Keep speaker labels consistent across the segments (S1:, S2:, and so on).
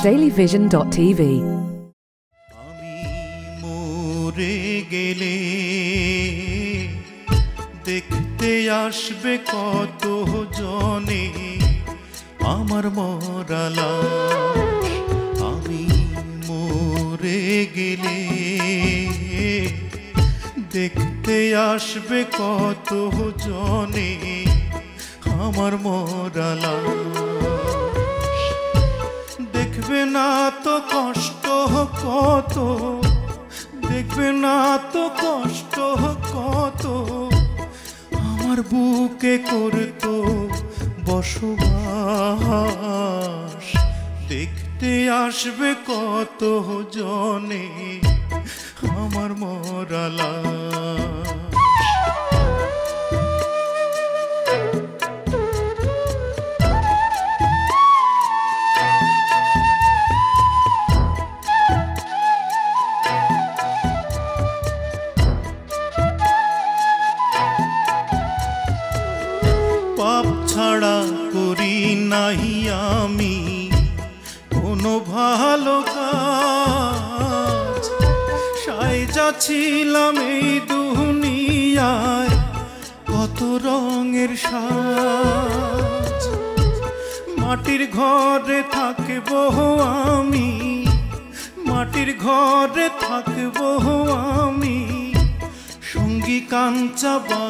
S1: dailyvision.tv.
S2: আমি মরে গেলে দেখতে আসবে কত জনে আমার মরা লাশ। আমি মরে গেলে দেখতে আসবে কত জনে আমার মরা লাশ। দেখবে না তো কষ্ট কত, দেখবে না তো কষ্ট কত আমার বুকে করতো বসবাস। দেখতে আসবে কত জনে আমার মরা লাশ। পাপ ছাড়া করি নাই আমি কোনো ভালো কাজ। সাইজা ছিলাম এই দুনিয়ায় কত রঙের সাজ। মাটির ঘরে থাকবো আমি, মাটির ঘরে থাকবো আমি, সঙ্গী কাঞ্চা বা।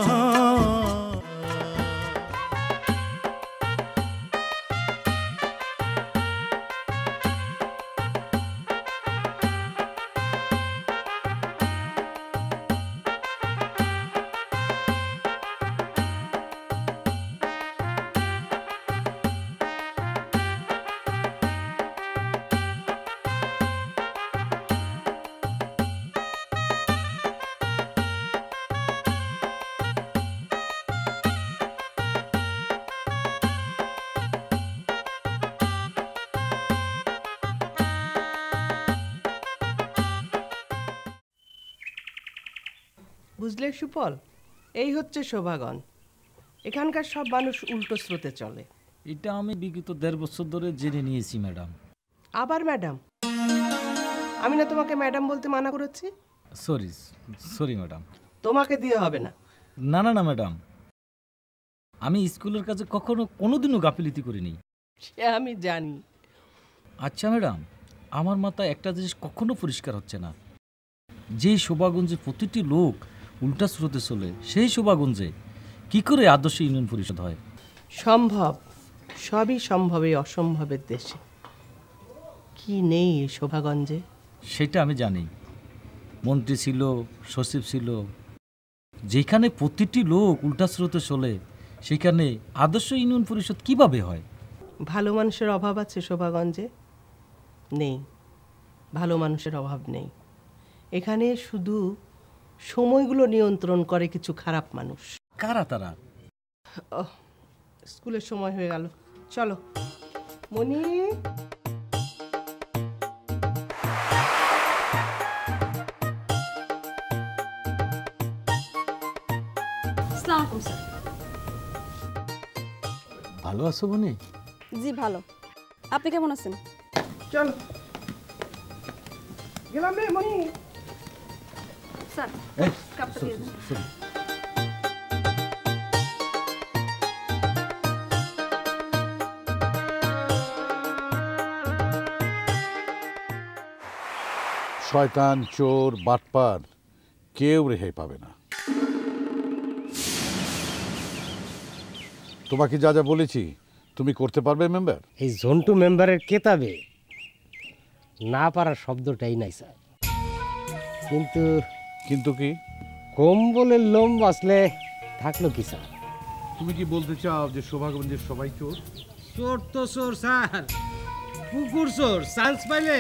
S3: বুঝলে সুপল, এই হচ্ছে শোভাগঞ্জ। এখানকার সব মানুষ উল্টো স্রোতে চলে।
S4: এটা আমি বিগত 1.5 বছর ধরে জেনে নিয়েছি ম্যাডাম।
S3: আবার ম্যাডাম? আমি না তোমাকে ম্যাডাম বলতে মানা করেছি?
S4: Sorry madam.
S3: তোমাকে দিয়ে হবে না।
S4: না না না ম্যাডাম, আমি স্কুলের কাছে কখনো কোনোদিনও গাফিলতি করিনি।
S3: সে আমি জানি।
S4: আচ্ছা ম্যাডাম, আমার মাথায় একটা জিনিস কখনো পরিষ্কার হচ্ছে না। যেই শোভাগঞ্জে প্রতিটি লোক উল্টা স্রোতে চলে, সেই শোভাগঞ্জে কি করে আদর্শ ইউনিয়ন পরিষদ হয়?
S3: সম্ভব, সবই সম্ভব এই অসম্ভবের দেশে। কি নেই এই শোভাগঞ্জে?
S4: সেটা আমি জানি। মন্ত্রী ছিল, সচিব ছিল। যেখানে প্রতিটি লোক উল্টা স্রোতে চলে, সেখানে আদর্শ ইউনিয়ন পরিষদ কিভাবে হয়?
S3: ভালো মানুষের অভাব আছে শোভাগঞ্জে? নেই, ভালো মানুষের অভাব নেই। এখানে শুধু সময়গুলো নিয়ন্ত্রণ করে কিছু খারাপ মানুষ।
S4: কারা তারা?
S3: স্কুলের সময় হয়ে গেল, চলো। মনি,
S4: ভালো আছো মনি?
S5: জি ভালো, আপনি কেমন আছেন?
S3: চলো গেলাম রে মনি।
S5: স্যার, কাপটা দিয়ে দিন।
S6: শয়তান, চোর, বাটপার কেউ রেহাই পাবে না। তোমাকে যা যা বলেছি তুমি করতে পারবে মেম্বার?
S7: এই ঝন্টু মেম্বারের কেতাবে না পারার শব্দটাই নাই স্যার। কিন্তু
S6: কিন্তু কি?
S7: কম্বলের লোম বাঁচলে থাকলো কি স্যার?
S6: তুমি কি বলতে চাও যে শোভাগঞ্জের সবাই চোর?
S7: চোর তো চোর স্যার, পুকুর চোর। চান্স পাইলে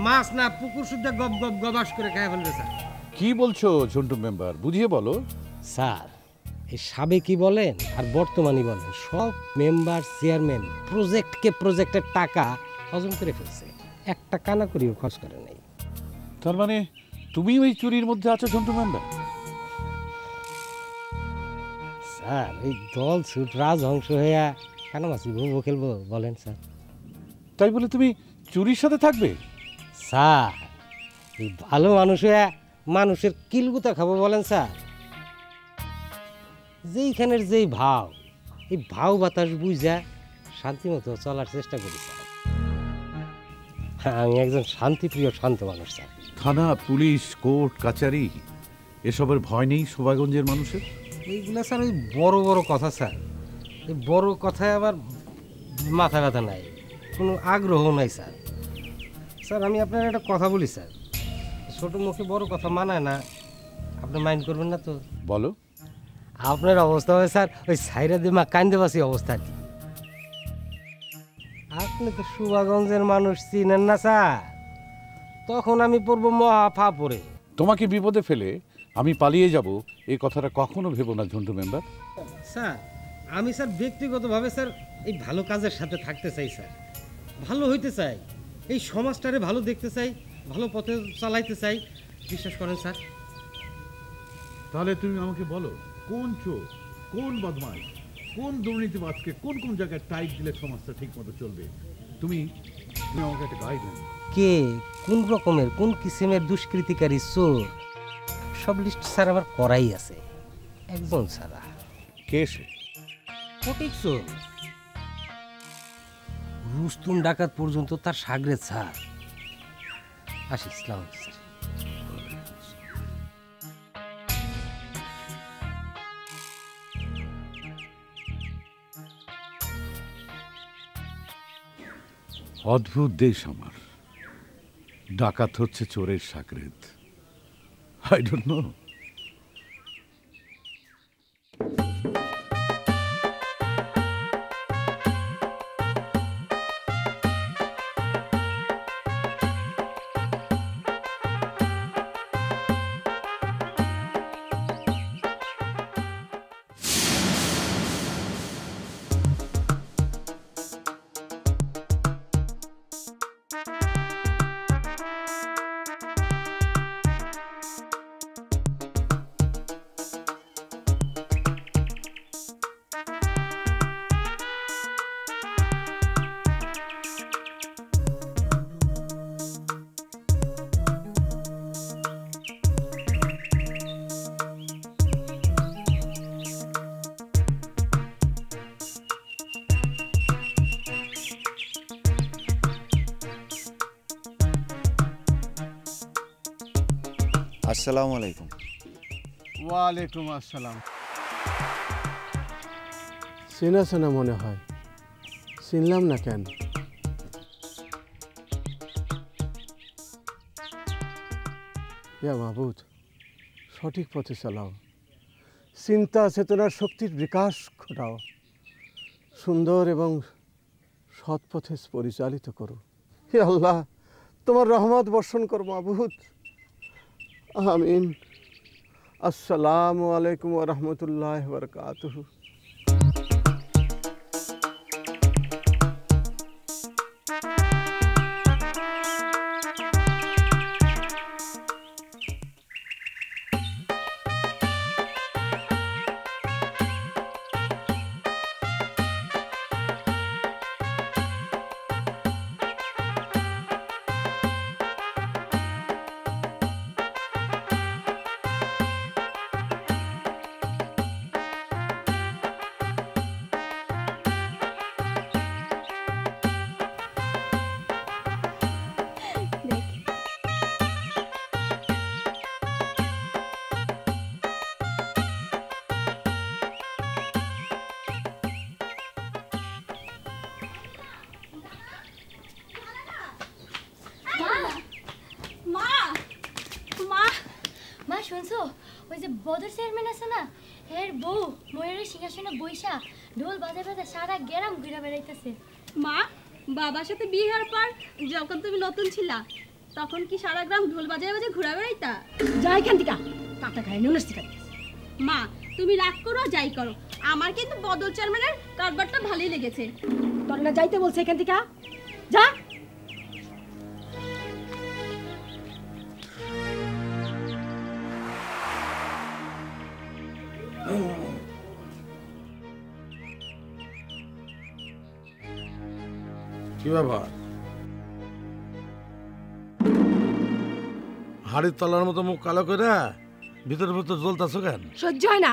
S7: মাছ না পুকুর শুদ্ধা গব গব গবাস করে খায় ফেলবে স্যার।
S6: কি বলছো ঝন্টু মেম্বার, বুঝিয়ে বলো।
S7: স্যার, এই সাবেকি বলেন আর বর্তমানই বলেন, সব মেম্বার চেয়ারম্যান প্রজেক্টের টাকা হজম করে ফেলছে, একটা কানা করিও খরচ করে নাই।
S6: তার মানে তুমি ওই চুরির মধ্যে আছো ঝন্টু মেম্বার?
S7: স্যার, এই দল ছুট রাজহংস হইয়া কানামাছি ভুবো খেলবো বলেন স্যার?
S6: তাই বলে তুমি চুরির সাথে থাকবে?
S7: স্যার এই ভালো মানুষের কিলগুতা খাবো বলেন স্যার? যেইখানের যেই ভাও, এই ভাও বাতাস বুঝা শান্তি মতো চলার চেষ্টা করি স্যার। আমি একজন শান্তিপ্রিয় শান্ত মানুষ স্যার।
S6: থানা, পুলিশ, কোর্ট, কাচারি এসবের ভয় নেই শোভাগঞ্জের মানুষের?
S7: এইগুলা স্যার ওই বড় বড় কথা স্যার। এই বড় কথায় আবার মাথা ব্যথা নাই, কোনো আগ্রহ নাই স্যার। স্যার আমি আপনার একটা কথা বলি স্যার, ছোট মুখে বড় কথা মানায় না, আপনি মাইন্ড করবেন না তো?
S6: বলো।
S7: আপনার অবস্থা হয় স্যার ওই সাইরা দিমা কান্দেবাসী অবস্থা কি। আপনি তো শোভাগঞ্জের মানুষ চিনেন না স্যার, তখন আমি পড়বো মহা ফাপড়ে।
S6: তোমাকে বিপদে ফেলে আমি পালিয়ে যাব এই কথাটা কখনো ভেবো না ঝন্টু মেম্বার।
S7: স্যার আমি স্যার ব্যক্তিগতভাবে স্যার এই ভালো কাজের সাথে থাকতে চাই স্যার, ভালো হইতে চাই, এই সমাজটারে ভালো দেখতে চাই, ভালো পথে চালাইতে চাই, বিশ্বাস করেন স্যার।
S1: তাহলে তুমি আমাকে বলো, কোন চোর, কোন বদমাশ, কোন দুর্নীতিবাজকে কোন কোন জায়গায় টাইট দিলে সমাজটা ঠিক মতো চলবে? তুমি আমাকে একটা গাইডেন্স।
S7: কে কোন রকমের কোন কিসিমের দুষ্কৃতিকারী চোর সব লিস্ট স্যার আমার করাই আছে, একজন ছাড়া।
S6: কে সে?
S7: ফটিক চোর, রুস্তুম ডাকাত পর্যন্ত তার সাগরে ছাড়। আসি, ইসলাম স্যার।
S6: অদ্ভুত দেশ আমার, ডাকাত হচ্ছে চোরের সাকরেদ। I don't know.
S8: আসসালামু আলাইকুম।
S9: ওয়ালাইকুম আসসালাম। চেনা চেনা মনে হয়, চিনলাম না কেন? ইয়া মাহবুদ, সঠিক পথে চালাও, চিন্তা চেতনার শক্তির বিকাশ ঘটাও, সুন্দর এবং সৎ পথে পরিচালিত করো। হে আল্লাহ, তোমার রহমত বর্ষণ করো মাহবুদ। আমিন। আসসালামু আলাইকুম ওয়া রাহমাতুল্লাহি ওয়া বারাকাতুহু।
S10: শুনছো, ওই যে বদর চেয়ারম্যান আছে না, এর বউ ময়ূরের সিংহাসনে বইসা ঢোল বাজে বাজে সারা গ্রাম ঘুরে বেড়াইতেছে।
S5: মা, বাবার সাথে বিয়ে হওয়ার পর যখন তুমি নতুন ছিলা তখন কি সারা গ্রাম ঢোল বাজায় বাজে ঘুরা বেড়াইতা?
S10: যা এখান থেকে, কাটা খায় নুনস থেকে।
S5: মা তুমি রাগ করো যাই করো, আমার কিন্তু বদর চেয়ারম্যানের কারবারটা ভালোই লেগেছে।
S10: তোর না যাইতে বলছে এখান থেকে, যা।
S9: কি ব্যাপার,
S11: হাড়ির তলার মতো মুখ কালো করে ভিতরে ভিতর জ্বলতাছো কেন?
S12: সহ্য হয় না,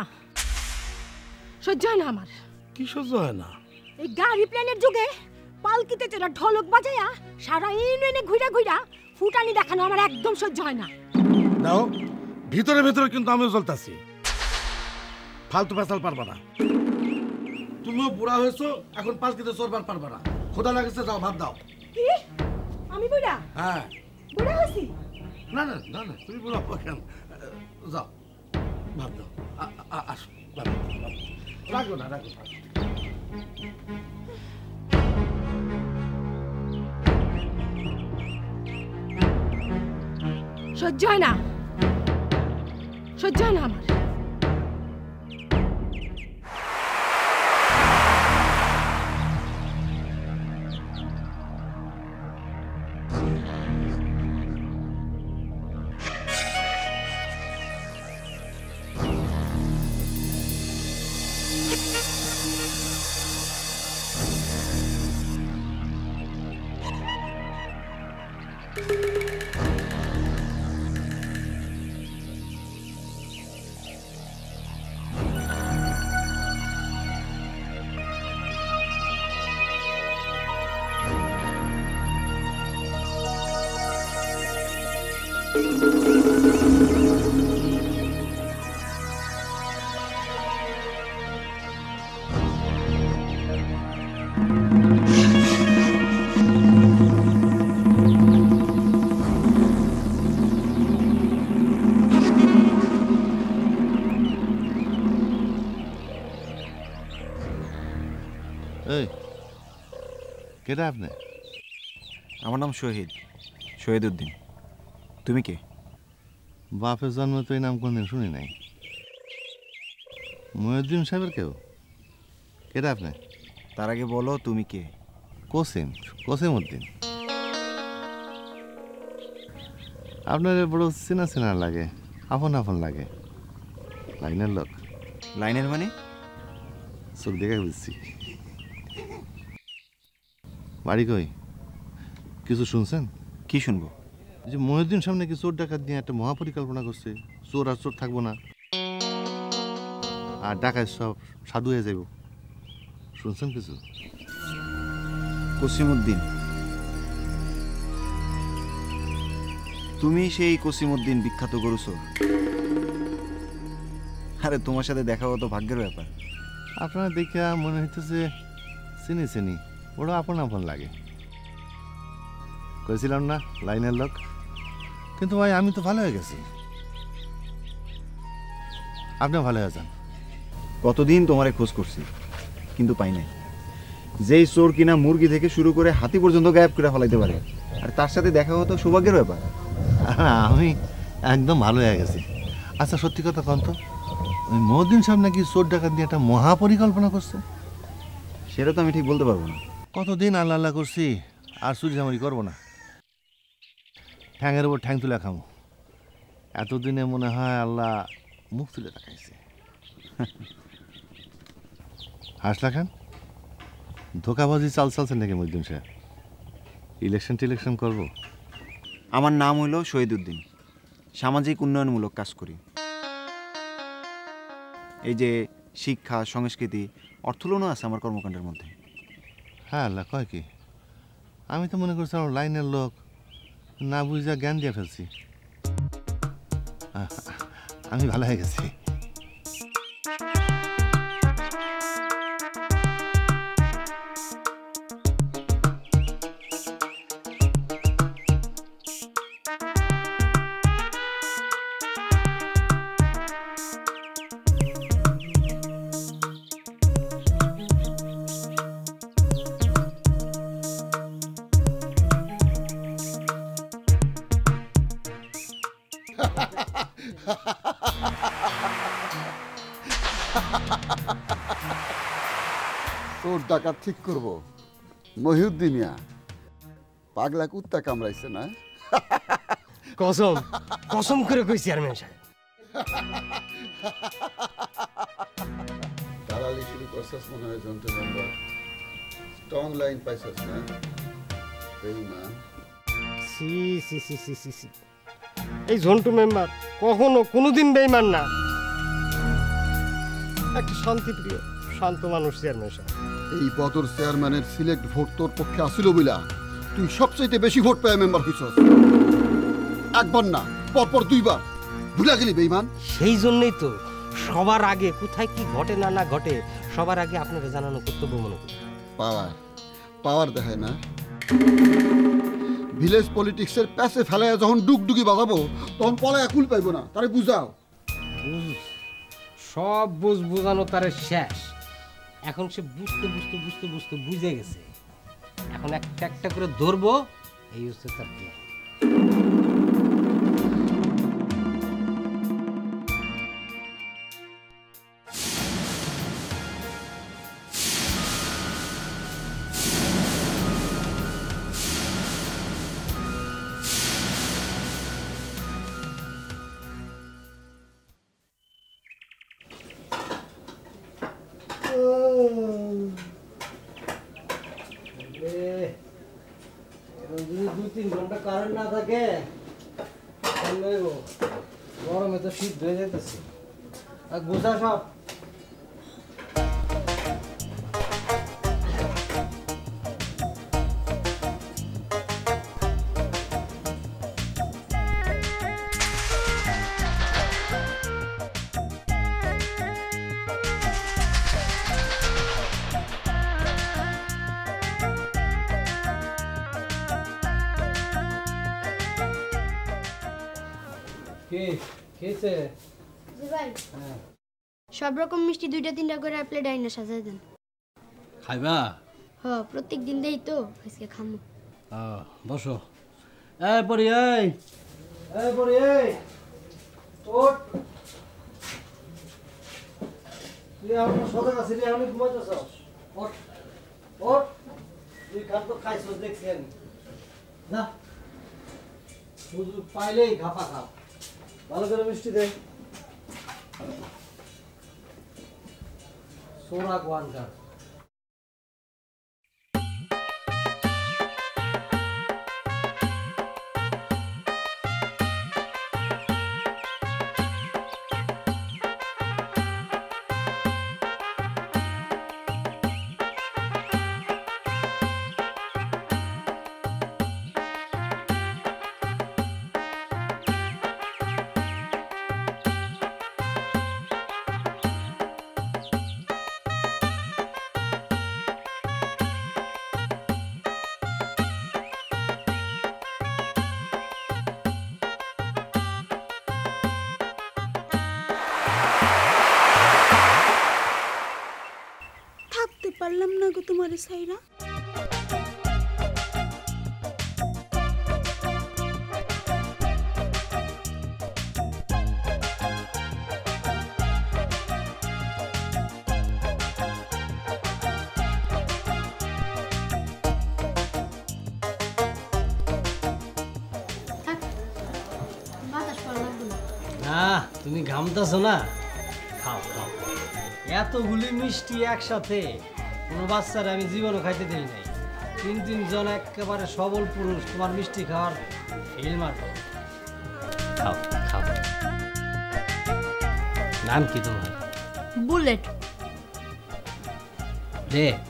S12: সহ্য হয় না আমার।
S11: কি সহ্য হয় না?
S12: এই গাড়ি প্লেনের যুগে পালকিতে চড়া ঢোলক বাজায়া সারা ইউনিয়নে ঘুরা ঘুরা ফুটানি দেখানো আমার একদম সহ্য হয় না।
S11: দাও, ভিতরে ভিতরে কিন্তু আমিও জ্বলতাছি। ফালতু পেশাল পারবা না। তুমিও বুড়া হয়েছো, এখন পালকিতে চড়বার পারবা না। খোদা লাগছে, যাও ভাত দাও।
S12: কি আমি বুড়া?
S11: হ্যাঁ
S12: বুড়া হইছি?
S11: না না না না, তুমি বুড়া হবা কেন? যাও ভাত দাও। আসো, রাখো না, রাখো।
S12: সহ্য হয় না, সহ্য হয় না আমার।
S8: কেটা আপনি? আমার নাম শহীদ, শহীদ উদ্দিন। তুমি কে? বাপের জন্ম তো এই নাম কোনদিন শুনি নাই। মহিউদ্দিন সাহেবের কেউ? কেটা আপনি? তার আগে বলো তুমি কে? কোসিম, কোসিম উদ্দিন। আপনার বড় চেনা চেনা লাগে, আপন আপন লাগে। লাইনের লোক? লাইনের মানে? চোখ দেখে বুঝছি। বাড়ি কই? কিছু শুনছেন? কি শুনবো? যে মহিউদ্দিন সামনে কি চোর ডাকাত নিয়ে একটা মহাপরিকল্পনা করছে। চোর আর চোর থাকবো না, আর ডাকাত সব সাধু হয়ে যাইব। শুনছেন কিছু?
S13: কসিমউদ্দিন, তুমি সেই কসিমউদ্দিন বিখ্যাত গরু চোর? আরে তোমার সাথে দেখা হতো ভাগ্যের ব্যাপার।
S8: আপনার দেখা মনে হইতেছে চিনি চিনি, বড় আপন আপন লাগে। কইছিলাম না লাইনের লোক। কিন্তু ভাই আমি তো ভালো হয়ে গেছি, আপনিও ভালো হয়ে যান।
S13: কতদিন তোমারে খোঁজ করছি কিন্তু পাই নাই। যেই চোর কিনা মুরগি থেকে শুরু করে হাতি পর্যন্ত গায়েব করে ফেলাইতে পারে, আর তার সাথে দেখা হতো সৌভাগ্যের ব্যাপার।
S8: আমি একদম ভালো হয়ে গেছি। আচ্ছা সত্যি কথা কন তো, ওই মহিউদ্দিন সাহেব নাকি চোর ডাকাত দিয়ে একটা মহাপরিকল্পনা করছে?
S13: সেটা তো আমি ঠিক বলতে পারবো না।
S8: কতদিন আল্লাহ আল্লাহ করছি, আর চুরি চামারি করবো না। ঠ্যাঙের উপর ঠ্যাং তুলে খামো। এতদিনে মনে হয় আল্লাহ মুখ তুলে তাকাইছে। হাসলা খান, ধোকাবাজি চাল চালছেন নাকি মহিউদ্দিন সাহেব? ইলেকশন টিলেকশন করবো?
S13: আমার নাম হইল শহীদ উদ্দিন, সামাজিক উন্নয়নমূলক কাজ করি। এই যে শিক্ষা, সংস্কৃতি, অর্থলোনও আছে আমার কর্মকাণ্ডের মধ্যে।
S8: হ্যাঁ আল্লাহ কয় কি, আমি তো মনে করছি আমার লাইনের লোক, না বুঝা জ্ঞান দিয়ে ফেলছি। আমি ভালো হয়ে গেছি।
S14: চোর ডাকাত ঠিক করবো মহিউদ্দিনিয়া, পাগলা কুত্তা কামড়াইছে না?
S7: কসম কসম করে কই চেয়ারম্যান সাহেব।
S14: দালালি শুরু করছিস মনে হয় জন্টু মেম্বার। স্ট্রং লাইন পাইছিস না? বেঈমান।
S7: সি সি সি সি সি সি, এই ঝন্টু মেম্বার কখনো কোনোদিন বেইমান না, একটা শান্তিপ্রিয় শান্ত মানুষ চেয়ারম্যান সাহেব।
S14: এই বদর চেয়ারম্যানের সিলেক্ট ভোট তোর পক্ষে আসিল বইলা তুই সবচাইতে বেশি ভোট পেয়ে মেম্বার হইছস। একবার না, পরপর দুইবার। ভুলা গেলি বেইমান।
S7: সেই জন্যই তো সবার আগে কোথায় কি ঘটে না না ঘটে সবার আগে আপনাকে জানানো কর্তব্য মনে করি।
S14: পাওয়ার পাওয়ার দেখায় না। ভিলেজ পলিটিক্সের প্যাসে ফেলায় যখন ডুগডুগি বাজাবো তখন পলায় কুল পাইব না, তারে বুঝাও।
S7: সব বোঝানো তারে শেষ। এখন সে বুঝতে বুঝতে বুঝতে বুঝতে বুঝে গেছে। এখন একটা একটা করে ধরবো, এই হচ্ছে তার প্ল্যান। কারেন্ট না থাকে গরমে তো শীত হয়ে যেতেছে। বুঝা সব
S10: সব রকম মিষ্টি 2-3টা করে প্লেট আইনা সাজাই দেন।
S7: খাইবা?
S10: হ্যাঁ, প্রত্যেক দিন দেই তো, আজকে খামু।
S7: বসো। এই পরি, এই পরি, ওঠ। তুই আমার সদা কাছে আমি ঘুমাইতেছ। ওঠ ওঠ, তুই খান তো খাইছস দেখছি আমি। না সুযোগ পাইলেই ঘাপা খাও। ভালো করে মিষ্টি দে। সোনা কোয়ানকার
S5: পারলাম না গো তোমার সাইরা।
S7: না তুমি ঘামতেছো না, খাও খাও। এতগুলি মিষ্টি একসাথে কোনো বাচ্চারা আমি জীবনও খাইতে দিই নাই। 3 জন একেবারে সবল পুরুষ তোমার মিষ্টি খাওয়ার ফিল মারব। খাও খাও। নাম কি তোমার?
S10: বুলেট।
S7: রেড?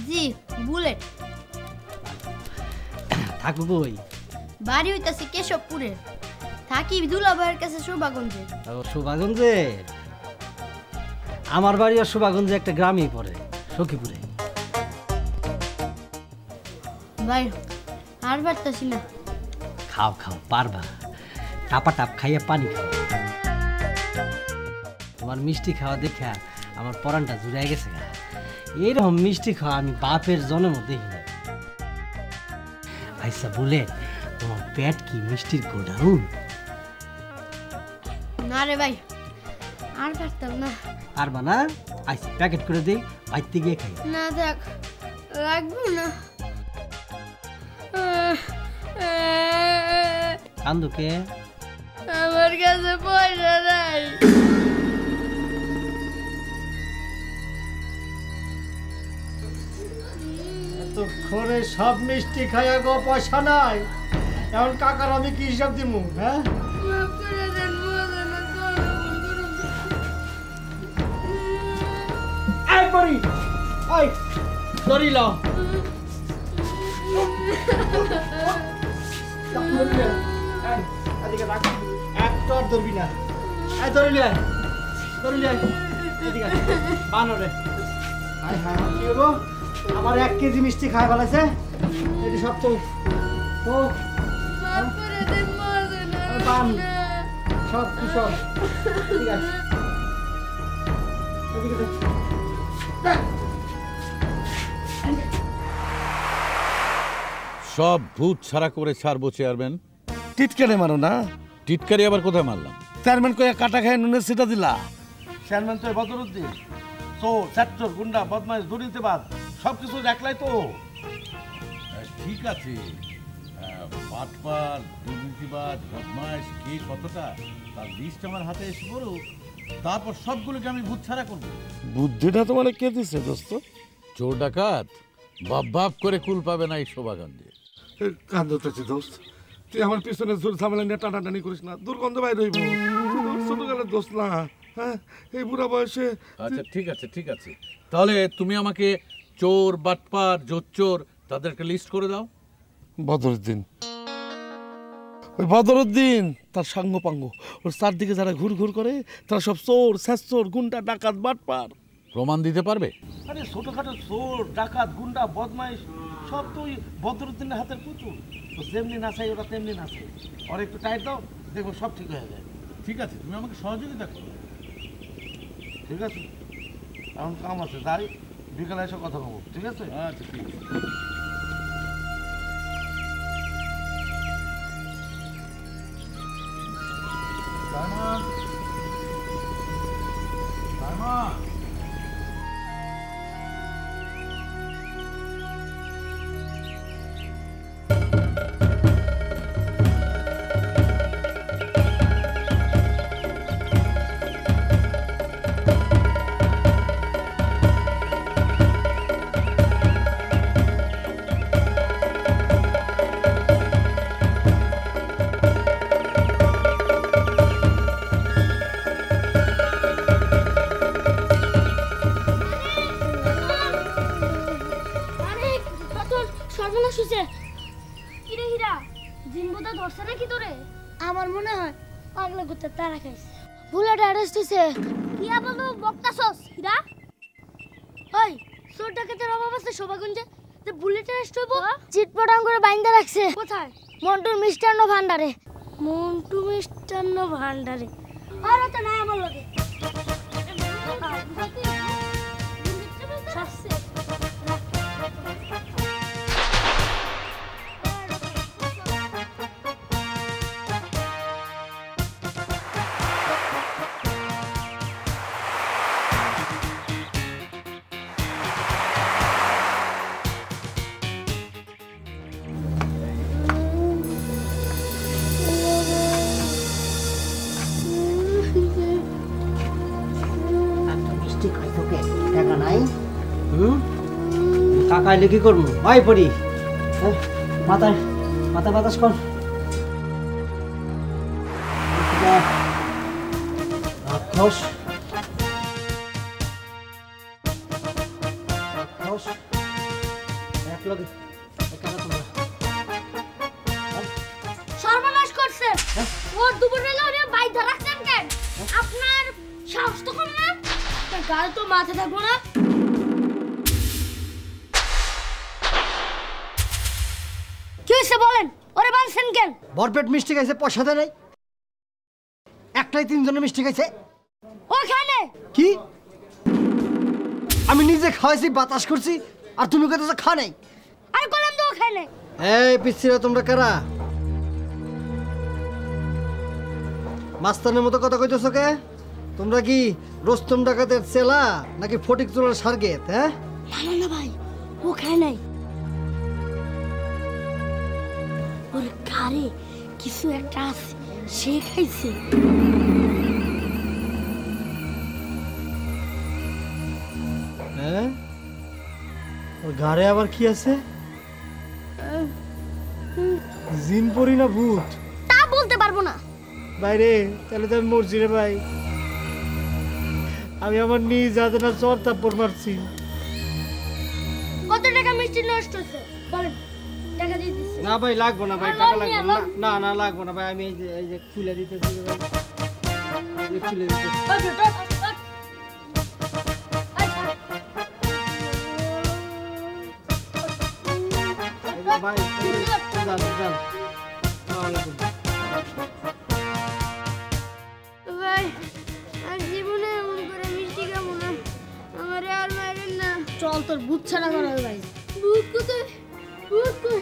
S10: জি, বুলেট।
S7: থাকবো বই?
S10: বাড়ি হইতাছে কেশবপুরে, থাকি দুলাভাইয়ের কাছে শোভাগঞ্জে।
S7: শোভাগঞ্জে? আমার বাড়ি আর শোভাগঞ্জে একটা গ্রামই পড়ে, সখীপুরে।
S10: ভাই আর পারতাছি না।
S7: খাও খাও, পারবা। টাপা টাপ খাইয়া পানি খাও। তোমার মিষ্টি খাওয়া দেখা আমার পরানটা জুড়ে গেছে। এইরকম মিষ্টি খাওয়া আমি বাপের জন্ম দেখি না। আচ্ছা বলে তোমার পেট কি মিষ্টির গোডাউন?
S10: না রে ভাই, আর পারতাম না।
S7: পারবা না? আচ্ছা প্যাকেট করে দিই, বাইতে গিয়ে খাই।
S10: না দেখ, লাগবে না।
S7: কান্দুকে?
S10: আমার কাছে পয়সা নাই।
S7: এতক্ষণে সব মিষ্টি খাইয়া গো পয়সা নাই, এখন কাকার আমি কি হিসাব দিব? হ্যাঁ পরি ওই ধরি ল একটা ধরবি না ধরিলি আমার 1 কেজি মিষ্টি খাই ফেলাইছে এটি সব তো সব সব ঠিক আছে
S6: সব ভূত ছাড়া করে ছাড়বো চেয়ারম্যান।
S11: টিটকারে মারো না?
S6: টিটকারি আবার কোথায় মারলাম?
S11: চেয়ারম্যান কয়ে কাটা খায় নুনের সেটা দিলা। চেয়ারম্যান তো বদরুদ্দিন, চোর ছাত্র গুন্ডা বদমাইশ দুর্নীতিবাদ সবকিছু দেখলাই তো।
S6: ঠিক আছে, বাটপার দুর্নীতিবাদ বদমাইশ কে কতটা তার লিস্ট আমার হাতে এসে পড়ো, তারপর সবগুলোকে আমি ভূত ছাড়া করবো।
S11: বুদ্ধিটা তোমার কে দিচ্ছে দোস্ত?
S6: চোর ডাকাত বাপ বাপ করে কুল পাবে না এই শোভাকাণ্ডে।
S11: কান্দতেছি দোস্ত, তুই আমার পিছনে জোর ঝামেলা নিয়ে টানাটানি করিস না, দুর্গন্ধ বাইরে হইব। ছোটকালের দোস্ত না, হ্যাঁ এই বুড়া বয়সে।
S6: আচ্ছা ঠিক আছে ঠিক আছে, তাহলে তুমি আমাকে চোর বাটপার জোচ্চোর তাদেরকে লিস্ট করে দাও।
S11: বদরুদ্দিন, ওই বদরুদ্দিন তার সাঙ্গ পাঙ্গ, ওর চারদিকে যারা ঘুর ঘুর করে তারা সব চোর ছেঁচোর গুন্ডা ডাকাত বাটপার।
S6: প্রমাণ দিতে পারবে?
S11: আরে ছোটখাটো চোর ডাকাত গুন্ডা বদমাইশ সব তো ওই বদরুদ্দিনের হাতের পুতুল। তো যেমনি নাচাই ওরা তেমনি নাচে। ওর একটু টাইট দাও, দেখবো সব ঠিক হয়ে যায়।
S6: ঠিক আছে, তুমি আমাকে সহযোগিতা করো।
S11: ঠিক আছে, এখন কাম আছে, যাই, বিকালে এসে কথা বলবো। ঠিক আছে?
S6: আচ্ছা ঠিক আছে।
S10: আমার মনে হয় পাগলা কুত্তা তারা খাইছে। বুলেট অ্যারেস্ট হইছে। কি বলো বকতাছস হীরা? ওই চোর ডাকাতের অভাব আছে শোভাগঞ্জে যে বুলেট অ্যারেস্ট হইব? চিটপটাং করে বাইন্দা রাখছে। কোথায়? মন্টুর মিষ্টান্ন ভান্ডারে। মন্টু মিষ্টান্ন ভান্ডারে? আর তো নাই আমার লগে। শাস্তি
S7: কাকাইলে কি করবো? ভাই পড়ি মাথায় মাথা বাতাস কর। রাক্ষস
S10: সর্বনাশ করছে। ওর দুপুরবেলা ওরে বাইধা রাখছেন কেন? আপনার সাহস তো কম না? গাল তো মাথা থাকবো না। কি হইছে বলেন? ওরে বানছেন কেন?
S7: ভরপেট মিষ্টি খাইছে, পয়সা দেয় নাই। একটাই 3 জনের মিষ্টি খাইছে।
S10: ও খানে
S7: কি? আমি নিজে খাওয়াইছি, বাতাস করছি, আর তুমি কইতেছ খা নাই?
S10: আর কলম তো খানে।
S7: এই পিচ্ছিরা তোমরা কারা? মাস্তানের মতো কথা কইতেছ কে? তোমরা কি রোস্তম ডাকাতের চেলা নাকি ফটিক চোরের সার্গেত? হ্যাঁ
S10: না না ভাই, ও খায় নাই। ওর ঘরে কিছু একটা আছে, সে খাইছে।
S7: হ্যাঁ, ওর ঘরে আবার কি আছে? জিন পরি না ভূত?
S10: তা বলতে পারবো না।
S7: বাইরে তাহলে তো আমি মরছি রে ভাই। আমি আমার নিজ হাতে না চর থাপ্পড় মারছি।
S10: কত টাকা মিষ্টি নষ্ট হচ্ছে বলেন, টাকা দিয়ে দিচ্ছি।
S7: না ভাই লাগবো না ভাই, টাকা লাগবে না। না না লাগবো না ভাই, আমি এই যে খুলে দিতেছি ভাই, খুলে দিতেছি। ভাই যান যান।
S10: ভাই আর জীবনে এমন করে মিষ্টি খাবো না, আমার আর মারেন না। চল তোর ভূত ছাড়া করা ভাই। ভূত কোথায়? ভূত কই?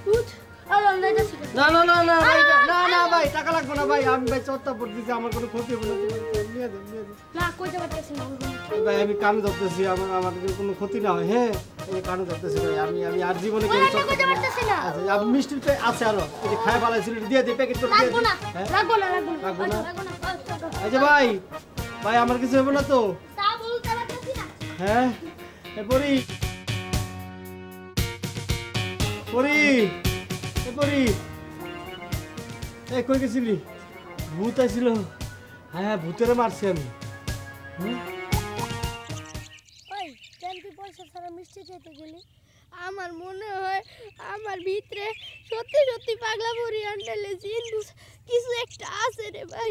S10: ভূত আর অনলাইন আছে?
S7: না না না না ভাই, না না ভাই টাকা লাগবে না ভাই, আমি ভাই চত্তা পড় দিছি, আমার কোনো ক্ষতি হবে না। নিয়ে দেন নিয়ে দেন।
S10: না কইতে পারতেছি না
S7: ভাই, আমি কানে ধরতেছি, আমার কোনো ক্ষতি না হয়। হ্যাঁ এই কানে ধরতেছি ভাই, আমি আর জীবনে কোনো
S10: কইতে পারতেছি না।
S7: আচ্ছা আমি মিষ্টির পে আছে আরো, এই যে খায় বালাইছিল দিয়ে দে, প্যাকেট করে দিয়ে
S10: লাগবো না লাগবো না
S7: লাগবো না। এই যে ভাই ভাই আমার কিছু হবে না তো?
S10: তা বলতে পারতেছি না।
S7: হ্যাঁ এ পরি পরি এ পরি, এই কই গেছিলি? ভূত আসছিল। হ্যাঁ ভূতেরে মারছি আমি।
S10: ওই কেন তুই পয়সা ছাড়া মিষ্টি খেতে গেলি? আমার মনে হয় আমার ভিতরে সত্যি সত্যি পাগলা বুড়ি আন্ডালে জিন কিছু একটা আছে রে ভাই।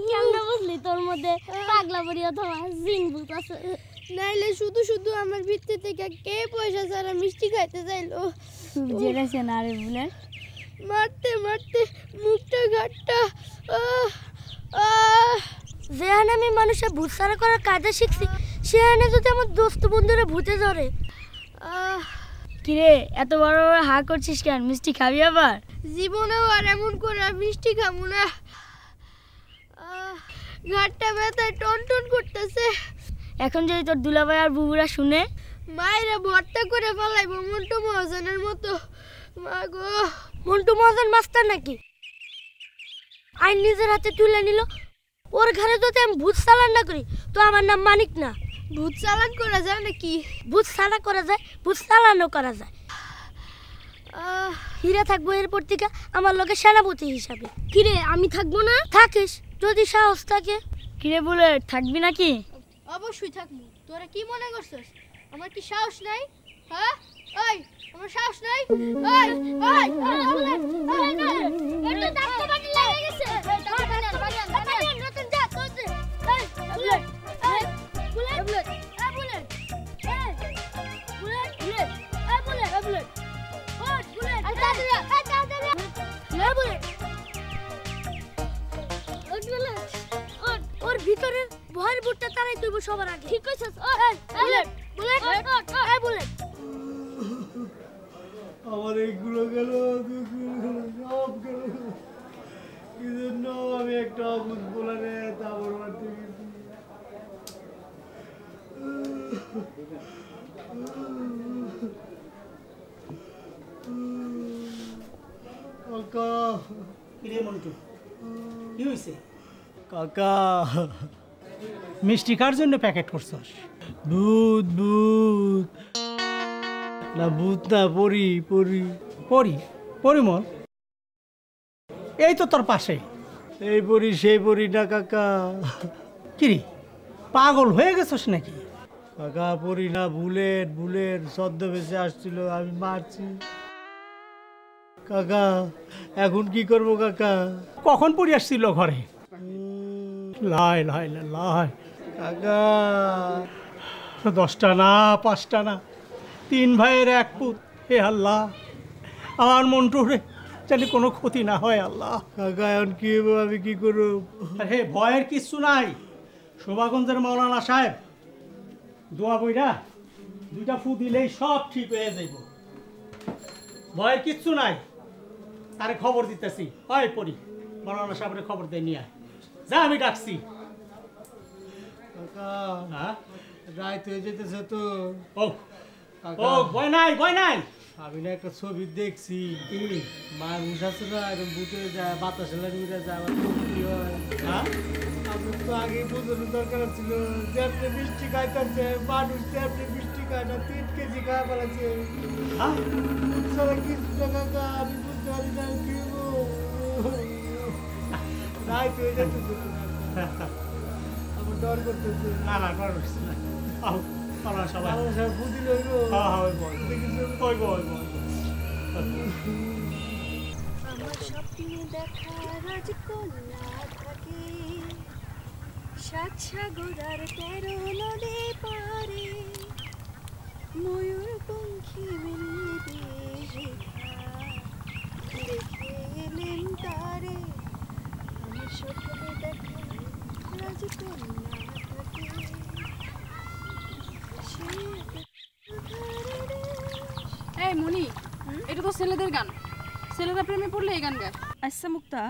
S10: কেমন বুঝলি তোর মধ্যে পাগলা বুড়ি অথবা জিন ভূত আছে? নাইলে শুধু শুধু আমার ভিতরে থেকে কে পয়সা ছাড়া মিষ্টি খাইতে চাইলো? জেরেছে না রে বলে মারতে মারতে মুখটা ঘাটটা। যেখানে আমি মানুষের ভূত ছাড়া করার কাজে শিখছি, সেখানে যদি আমার দোস্ত বন্ধুরা ভূতে ধরে। কিরে এত বড় বড় হা করছিস কেন? মিষ্টি খাবি আবার? জীবনেও আর এমন করে মিষ্টি খাবো না। ঘাটটা ব্যথায় টন টন করতেছে। এখন যদি তোর দুলাভাই আর বুবুরা শুনে, মায়েরা ভর্তা করে ফেলাইব মন্টু মহাজনের মতো। মা গো, মন্টু মহাজন মাস্টার নাকি আইন নিজের হাতে তুলে নিল? ওর ঘরে যদি আমি ভূত চালান না করি তো আমার নাম মানিক না। ভূত চালান করা যায় নাকি? ভূত চালা করা যায়, ভূত চালানো করা যায়। হিরা থাকবো এরপর থেকে আমার লোকের সেনাপতি হিসাবে। কিরে আমি থাকবো না? থাকিস যদি সাহস থাকে। কিরে বলে থাকবি নাকি? অবশ্যই থাকবো। তোরা কি মনে করছিস আমার কি সাহস নাই? হ্যাঁ ওই আমার সাহস নাই? ওই ওই এটা ডাক্তার বাড়ি লেগে গেছে। নতুন যা তোতে এই বুলেট এই বুলেট বুলেট এই বুলেট এই বুলেট বুলেট এই বুলেট এই বুলেট ওই বুলেট এই তাড়াতাড়ি এই তাড়াতাড়ি এই বুলেট ওই বুলেট ওর ভিতরে ভয়ের বুটটা তারাই তুইব সবার আগে। ঠিক কইছস? এই বুলেট বুলেট এই বুলেট
S7: আমার এইগুলো গেল, সব গেল। কি জন্য আমি একটা অবুধ বলারে তাবর মারতে গেছি। কাকা
S15: কিরে মন্টু কি হয়েছে?
S7: কাকা
S15: মিষ্টি কার জন্য প্যাকেট করছস?
S7: ভূত ভূত না ভূত না পরি পরি
S15: পরি পরিমল এই তো তোর পাশে।
S7: এই পরি সেই পরি না কাকা।
S15: কিরে পাগল হয়ে গেছস নাকি?
S7: কাকা পরি না, বুলেট বুলেট ছদ্মবেশে আসছিল, আমি মারছি। কাকা এখন কি করবো কাকা?
S15: কখন পড়ে আসছিল ঘরে? লাই লাই লাই
S7: কাকা
S15: 10টা না 5টা না 3 ভাইয়ের এক পুত। হে আল্লাহ আমার মন্টুরে জানি কোনো ক্ষতি না হয় আল্লাহ।
S7: কাকা এখন কি হবো, আমি কি করবো?
S15: হে ভয়ের কিচ্ছু নাই। শোভাগঞ্জের মৌলানা সাহেব দোয়া বইরা 2টা ফু দিলেই সব ঠিক হয়ে যাইব। ভয়ের কিচ্ছু নাই। তারে খবর দিতেছি। হয় পড়ি মৌলানা সাহেবের খবর দিয়ে নিয়ে আয়। যা আমি ডাকছি।
S7: কাকা রাত হয়ে যেতেছে তো।
S15: ও ও ভয় নাই ভয় নাই।
S7: আমি না একটা ছবি দেখছি, মানুষ আছে না এরকম বুঝে যায়, বাতাসে লাগিয়ে যায়, আবার কি হয়। আপনার তো আগেই বোঝানোর দরকার ছিল যে আপনি মিষ্টি খাইতেছে, মানুষ যে আপনি মিষ্টি খায় না 3 কেজি খাওয়া পালাচ্ছে। সারা কিছু কাকা আমি বুঝতে পারি না কি
S15: নাই তুই এটা আমার ডর করতেছে। না না ডর করতেছে না। আও পালা সবাই বুদ্ধি লইব। হ্যাঁ হ্যাঁ ওই বল ওই বল
S16: আমার স্বপ্নে দেখা রাজকন্যা থাকে সাত সাগর আর 13 নদী পারে ময়ূর পঙ্খী মিলবে দেখে এলেন তারে আমার স্বপ্নে দেখা রাজকন্যা থাকে
S17: এই মনি এটা তো ছেলেদের গান ছেলেরা প্রেমে পড়লে এই গান গায়।
S18: আচ্ছা মুক্তা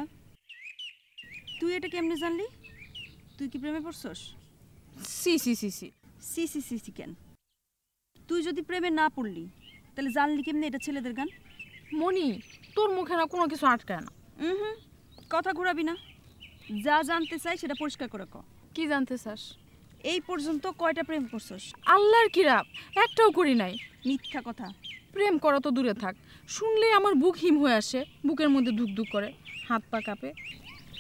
S18: তুই এটা কেমনে জানলি তুই কি প্রেমে পড়ছস
S17: সি সি সি সি
S18: সি সি সি সি কেন তুই যদি প্রেমে না পড়লি তাহলে জানলি কেমনে এটা ছেলেদের গান
S17: মনি তোর মুখে না কোনো কিছু আটকায় না।
S18: হুম কথা ঘোরাবি না যা জানতে চাই সেটা পরিষ্কার করে ক।
S17: কি জানতে চাস?
S18: এই পর্যন্ত কয়টা প্রেম করছস?
S17: আল্লাহর কিরাপ একটাও করি নাই।
S18: মিথ্যা কথা।
S17: প্রেম করা তো দূরে থাক শুনলে আমার বুক হিম হয়ে আসে বুকের মধ্যে ধুক ধুক করে হাত পা কাঁপে।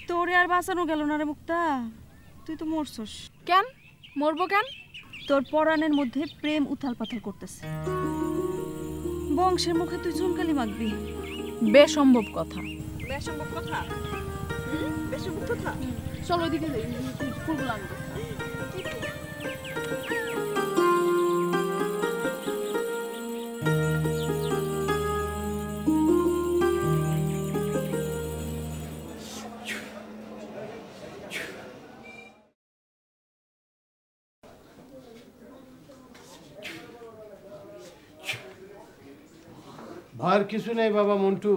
S18: তোরে আর বাঁচানো গেল না রে মুক্তা তুই তো মরছস।
S17: কেন মরবো কেন?
S18: তোর পরাণের মধ্যে প্রেম উথাল পাথাল করতেছে বংশের মুখে তুই চুনকালি মাখবি।
S17: বেসম্ভব কথা।
S18: বেসম্ভব কথা? বেসম্ভব কথা?
S17: চলো ওইদিকে যাই ফুলগুলো আনবো।
S9: ভয়ের কিছু নেই বাবা মন্টু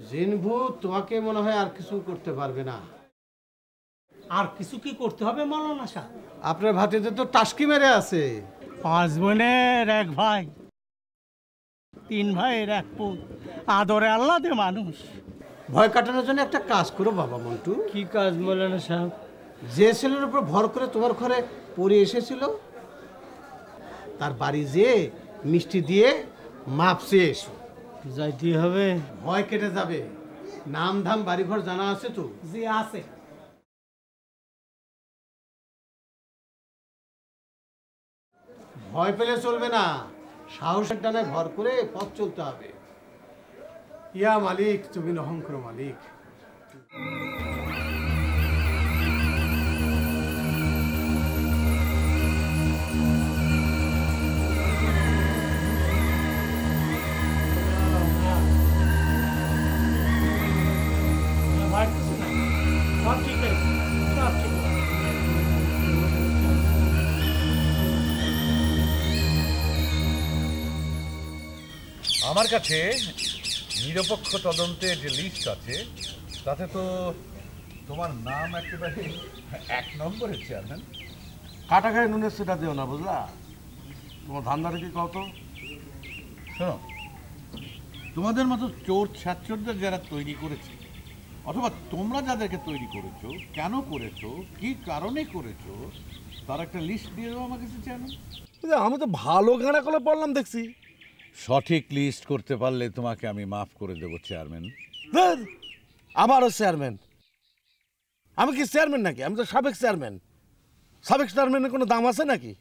S9: জিনভু তোমাকে মনে হয় আর কিছু করতে পারবে না।
S15: আর কিছু কি করতে হবে মাওলানা সাহেব?
S9: আপনার ভাতিতে তো টাস্কি মেরে আছে।
S15: 5 বোনের 1 ভাই 3 ভাইয়ের 1 পুত আদরে আল্লাহ দে মানুষ। ভয় কাটানোর জন্য একটা কাজ করো বাবা মন্টু। কি কাজ মাওলানা সাহেব? যে ছেলের উপর ভর করে তোমার ঘরে পড়ে এসেছিল তার বাড়ি যেয়ে মিষ্টি দিয়ে মাপ চেয়ে এসো। যাইতে হবে? ভয় কেটে যাবে। নাম ধাম বাড়িঘর জানা আছে তো? জি আছে। ভয় পেলে চলবে না, সাহসের ডানায় ভর করে পথ চলতে হবে। ইয়া মালিক তুমি নহং করো মালিক।
S6: আমার কাছে নিরপেক্ষ তদন্তের যে লিস্ট আছে তাতে তো তোমার নাম একেবারে 1 নম্বরের চেয়ারম্যান।
S11: কাটা খায় নুনের সেটা দিও না বুঝলা? তোমার ধান্দাটা কি কত?
S6: শোনো, তোমাদের মতো চোর ছাত্রদের যারা তৈরি করেছে অথবা তোমরা যাদেরকে তৈরি করেছো, কেন করেছো, কি কারণে করেছো, তার একটা লিস্ট দিয়ে দেবো আমার কাছে চেয়ারম্যান।
S11: আমি তো ভালো গানা করে পড়লাম দেখছি।
S6: সঠিক লিস্ট করতে পারলে তোমাকে আমি মাফ করে দেবো চেয়ারম্যান।
S11: আবারও চেয়ারম্যান? আমি কি চেয়ারম্যান নাকি? আমি তো সাবেক চেয়ারম্যান। সাবেক চেয়ারম্যানের কোনো দাম আছে নাকি?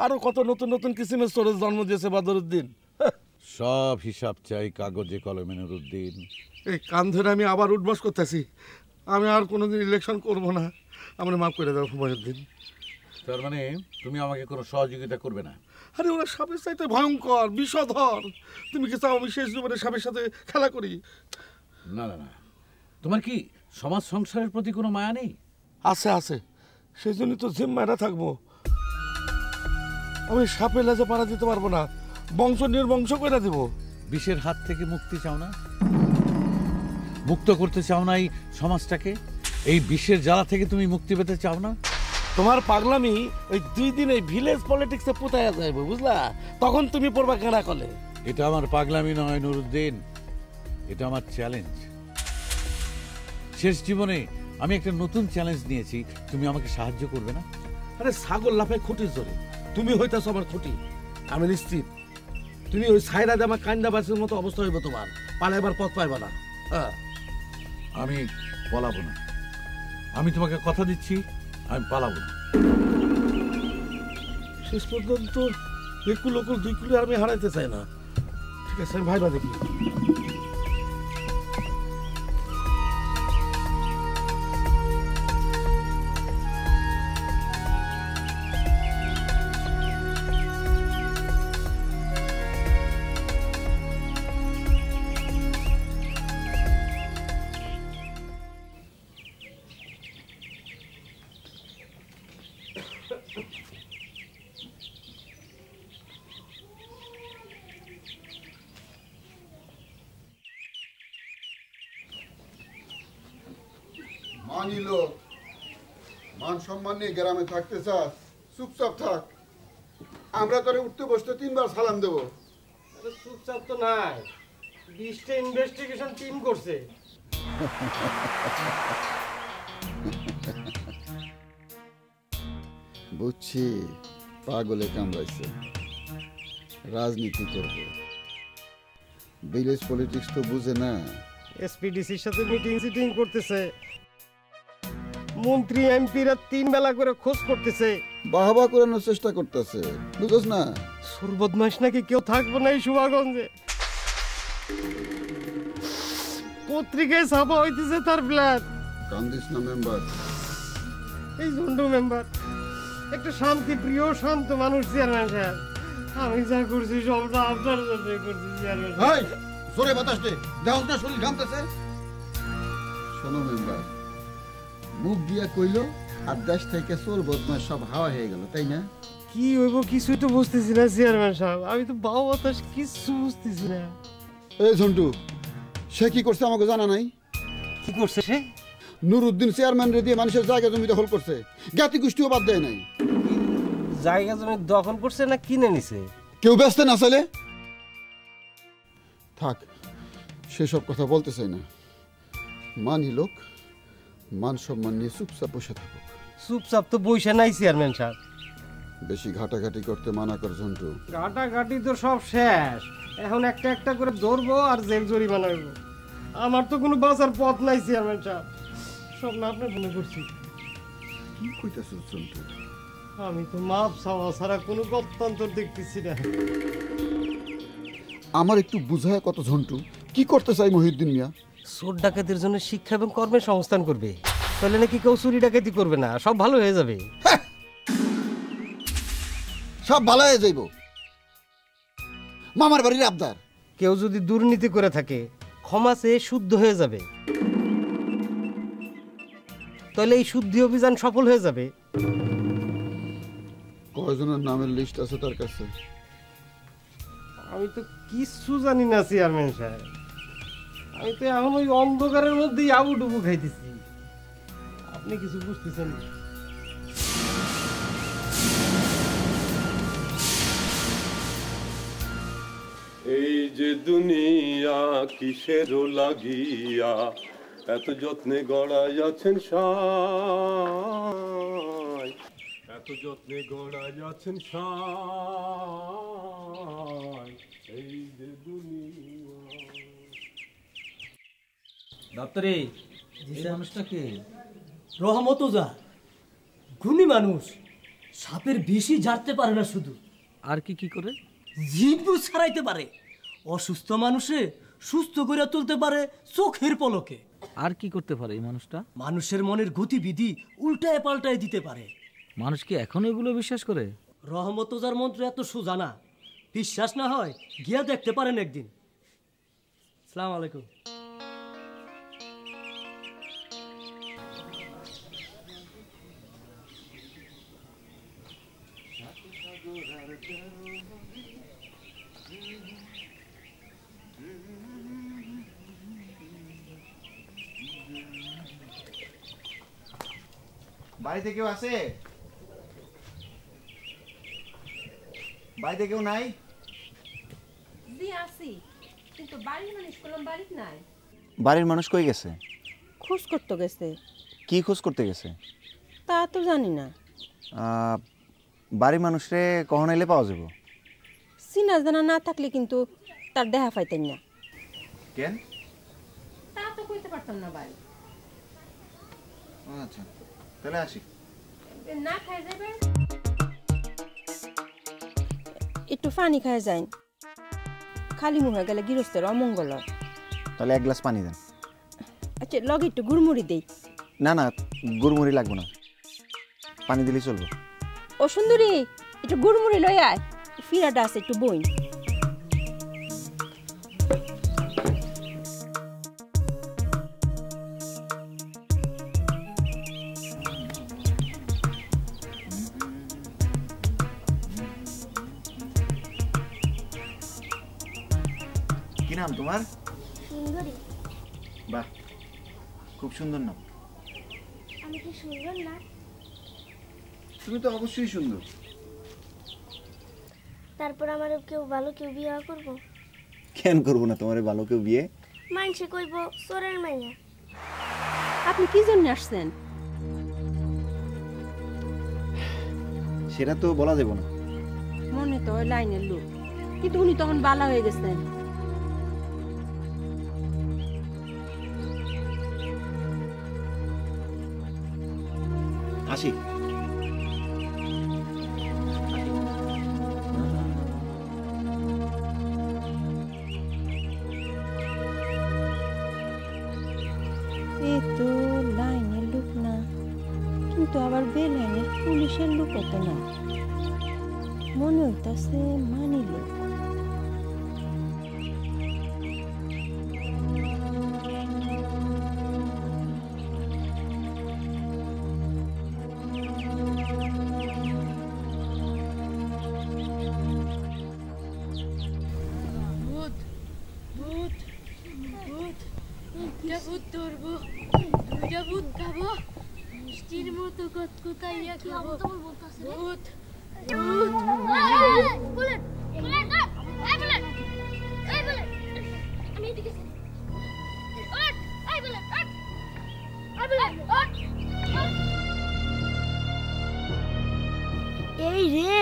S11: আরো কত নতুন নতুন কিসিমের চোরের জন্ম দিয়েছে বদরুদ্দিন।
S6: সব হিসাব চাই কাগজে কলমে নুরুদ্দিন।
S11: এই কান ধরে আমি আবার উঠবস করতেছি। আমি আর কোনোদিন ইলেকশন করব না। আমরা মাফ করে দেবো মহিউদ্দিন।
S6: তার মানে তুমি আমাকে কোনো সহযোগিতা করবে না?
S11: আরে ওরা সাপের চাইতে ভয়ঙ্কর বিষধর। তুমি কি চাও আমি শেষ জীবনে সাপের সাথে খেলা করি?
S6: না না না, তোমার কি সমাজ সংসারের প্রতি কোনো মায়া নেই?
S11: আছে আছে, সেই জন্যই তো জিম্মাটা থাকবো। আমি সাপের লেজে পাড়া দিতে পারবো না, বংশ নির্বংশ করে দেব।
S6: বিষের হাত থেকে মুক্তি চাও না? মুক্ত করতে চাও না এই সমাজটাকে? এই বিষের জ্বালা থেকে তুমি মুক্তি পেতে চাও না?
S11: তোমার পাগলামি ওই 2 দিন এই ভিলেজ পলিটিক্সে পুতায়া যাইব বুঝলা? তখন তুমি পড়বা কেনা কলে।
S6: এটা আমার পাগলামি নয় নুরুদ্দিন, এটা আমার চ্যালেঞ্জ। শেষ জীবনে আমি একটা নতুন চ্যালেঞ্জ নিয়েছি, তুমি আমাকে সাহায্য করবে না?
S11: আরে ছাগল লাফায় খুঁটির জোরে, তুমি হইতেছ আমার খুঁটি, আমি নিশ্চিত। তুমি ওই সাইরা জামা কান্দা বাসের মতো অবস্থা হইব তোমার, পালাইবার পথ পাইবা না।
S6: আমি পালাবো না। আমি তোমাকে কথা দিচ্ছি, আমি পালাবো না।
S11: শেষ পর্যন্ত 1 কিলো 2 কিলো আমি হারাইতে চাই না। ঠিক আছে, আমি ভাইবা দেখি।
S14: মানিল মান সম্মান নিয়ে গ্রামে থাকতে চাস, চুপচাপ থাক। আমরা তোরে উঠতে বসতে 3 বার সালাম দেব।
S7: চুপচাপ তো নাই, 20টা ইনভেস্টিগেশন টিম করছে।
S14: বুঝছি, পাগলে কামড়াইছে, রাজনীতি করবে। ভিলেজ পলিটিক্স তো বুঝে না।
S7: এসপিডিসির সাথে মিটিং করতেছে, মন্ত্রী এমপিরা 3 বেলা করে খোঁজ করতেছে,
S14: বাহবা করানোর চেষ্টা করতেছে, বুঝছ না?
S7: সুর বদমাইশ নাকি কেউ থাকবে না এই শুভাগঞ্জে। পত্রিকায় ছাপা হইতেছে তার প্ল্যান।
S14: কান্দিস না মেম্বার।
S7: এই ঝন্ডু মেম্বার একটা শান্তি প্রিয় শান্ত মানুষ চেয়ারম্যান সাহেব। আমি যা করছি সবটা আপনার জন্য করছি চেয়ারম্যান।
S14: এই জোরে বাতাস দে, দেহস না শরীর ঘামতেছে। শোনো মেম্বার, মুখ দিয়া কইলো আর দেশ থেকে চোর বদমাশ সব হাওয়া হয়ে গেল, তাই না?
S7: কি হইব কিছুই তো বুঝতেছি না চেয়ারম্যান সাহেব। আমি তো বাবা বাতাস কিছু বুঝতেছি না।
S14: এই ঝন্টু, সে কি করছে আমাকে জানা নাই?
S7: কি করছে সে?
S14: নুরুদ্দিন চেয়ারম্যান রে দিয়ে মানুষের জায়গা জমি দখল করছে, জ্ঞাতি গোষ্ঠীও বাদ দেয় নাই।
S7: জায়গা জমি দখল করছে না কিনে নিছে?
S14: কেউ ব্যস্ত না চলে থাক, সেসব কথা বলতে চাই না। মানি লোক, মান সম্মান নিয়ে চুপচাপ বসে থাকুক।
S7: চুপচাপ তো বসে নাই চেয়ারম্যান সাহেব।
S14: বেশি ঘাটাঘাটি করতে মানা কর ঝন্টু।
S7: ঘাটাঘাটি তো সব শেষ, এখন একটা একটা করে ধরবো আর জেল জরিমানা হইব। আমার তো কোনো বাঁচার পথ নাই চেয়ারম্যান সাহেব, সব না আপনার মনে করছি।
S14: কি কইতাছ ঝন্টু?
S7: আমি তো মাপ চাওয়া ছাড়া কোনো গত্যন্তর দেখতেছি না।
S14: আমার একটু বুঝায় কত ঝন্টু, কি করতে চাই মহিউদ্দিন মিয়া?
S7: চোর ডাকাতির জন্য শিক্ষা এবং কর্মের সংস্থান করবে, তাহলে নাকি কেউ চুরি ডাকাতি করবে না, সব ভালো হয়ে যাবে।
S14: সব ভালো হয়ে যাইব। মামার বাড়ির আবদার।
S7: কেউ যদি দুর্নীতি করে থাকে ক্ষমা চেয়ে শুদ্ধ হয়ে যাবে, তাহলে এই শুদ্ধি অভিযান সফল হয়ে যাবে।
S14: কয়জনের নামের লিস্ট আছে তার কাছে?
S7: আমি তো কিছু জানি না চেয়ারম্যান সাহেব। আমি তো এখন ওই অন্ধকারের মধ্যেই আবুডুবু খাইতেছি। আপনি কিছু বুঝতেছেন না।
S19: এই যে দুনিয়া কিসের লাগিয়া এত যত্নে গড়াইয়াছেন সাই, এত যত্নে গড়াইয়াছেন সাই, এই যে দুনিয়া।
S4: ডাক্তারে এই মানুষটা কে?
S20: রহমতজা, গুণী মানুষ, সাপের বেশি জানতে পারে না, শুধু
S4: আর কি কি করে?
S20: জিভু ছাড়াইতে পারে, অসুস্থ মানুষে সুস্থ করে তুলতে পারে চোখের পলকে।
S4: আর কি করতে পারে এই মানুষটা?
S20: মানুষের মনের গতিবিধি উল্টায় পাল্টায় দিতে পারে।
S4: মানুষ কি এখন এগুলো বিশ্বাস করে?
S20: রহমতজার মন্ত্র এত সোজা না, বিশ্বাস না হয় গিয়া দেখতে পারেন একদিন। আসসালামু আলাইকুম।
S13: বাড়িতে কেউ আছে? বাড়িতে কেউ নাই?
S21: জি আছি, কিন্তু বাড়ির মানুষ কোলাম বাড়িতে নাই।
S13: বাড়ির মানুষ কই গেছে?
S21: খোঁজ করতে গেছে।
S13: কি খোঁজ করতে গেছে?
S21: তা তো জানি না।
S13: বাড়ির মানুষরে কখন এলে পাওয়া যাব?
S21: চিনা জানা না থাকলে কিন্তু তার দেখা পাইতেন না।
S13: কেন?
S21: তা তো কইতে পারতাম না ভাই।
S13: আচ্ছা তাহলে আসি।
S21: না খাই যাবে?
S16: একটু পানি খায় যাই, খালি মুখে গেলে গৃহস্থের অমঙ্গল হয়।
S13: তাহলে এক গ্লাস পানি দেন।
S16: আচ্ছা লগে একটু গুড়মুড়ি দেই।
S13: না না গুড়মুড়ি লাগবো না, পানি দিলেই চলবে।
S16: ও সুন্দরী একটু গুড়মুড়ি লই আয়, ফিরাটা আছে একটু বই।
S13: কি নাম তোমার?
S10: সুন্দরী।
S13: বাহ, খুব সুন্দর নাম।
S10: আমি কি সুন্দর না?
S13: তুমি তো অবশ্যই সুন্দর।
S10: তারপর আমার কেউ ভালো কেউ বিয়ে করব?
S13: কেন করবো না তোমার ভালো কেউ বিয়ে?
S10: মানসে কইব সোরের মাইয়া।
S16: আপনি কি জন্য আসছেন?
S13: সেটা তো বলা যাবে না।
S16: মনে তো ওই লাইনের লোক, কিন্তু উনি তখন বালা হয়ে গেছেন।
S13: আসি।
S16: এই তো লাইনের লোক না, কিন্তু আবার বেলাইনের পুলিশের লোক হতো না, মনে হইতাছে মানি লোক।
S21: ভূত ভূত ভূত, একটা ভূত ধরবো, দুইটা ভূত খাবো, মিষ্টির মতো কতকতাইয়া খাবো। ভূত ভূত।
S10: বুলেট বুলেট এই বুলেট এই বুলেট, আমি এদিকে বুলেট এই বুলেট এই বুলেট। এই রে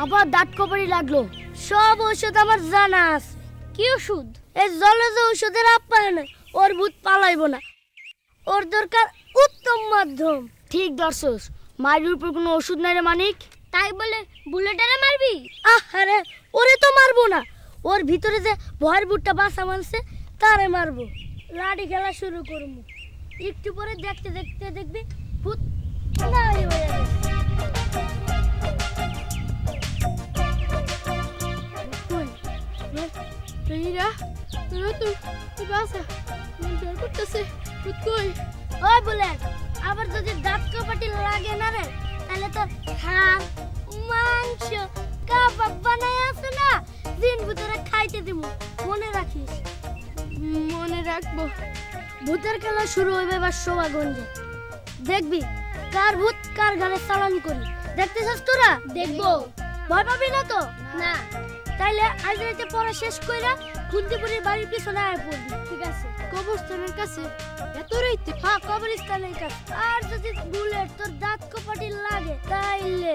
S10: আবার দাঁত কপারি লাগলো। সব ঔষধ আমার জানা আছে। কি ওষুধ? এই জলজ ঔষধের আপ্যায়ন, ওর ভূত পালাইব না। ওর দরকার উত্তম মাধ্যম। ঠিক দর্শস, মারির উপর কোনো ওষুধ নাই রে মানিক। তাই বলে বুলেটারে মারবি? আরে ওরে তো মারবো না, ওর ভিতরে যে ভয়ের ভূতটা বাসা মানছে তারে মারবো। লাঠি খেলা শুরু করবো, একটু পরে দেখতে দেখতে দেখবি ভূত নাই হয়ে গেছে। ওই বুলেট, আবার যদি দাঁত কপাটি লাগে না রে, তাহলে তো হাড় মাংস কাবাব বানায় আছে না, দিন ভিতরে খাইতে দিব। মনে রাখিস। মনে রাখবো। ভূতের খেলা শুরু হইবে এবার শোভাগঞ্জে। দেখবি কার ভূত কার ঘরে চালান করি। দেখতেছিস তোরা? দেখবো। ভয় পাবি না তো? না। তাইলে আজ রাতে পড়া শেষ কইরা কুন্তিপুরের বাড়ির পিছনে আয় পড়বি। ঠিক আছে? কবরস্থানের কাছে? এত রাইতে? হ্যাঁ, কবরস্থানের কাছে। আর যদি বুলেট তোর দাঁত কপাটি লাগে তাইলে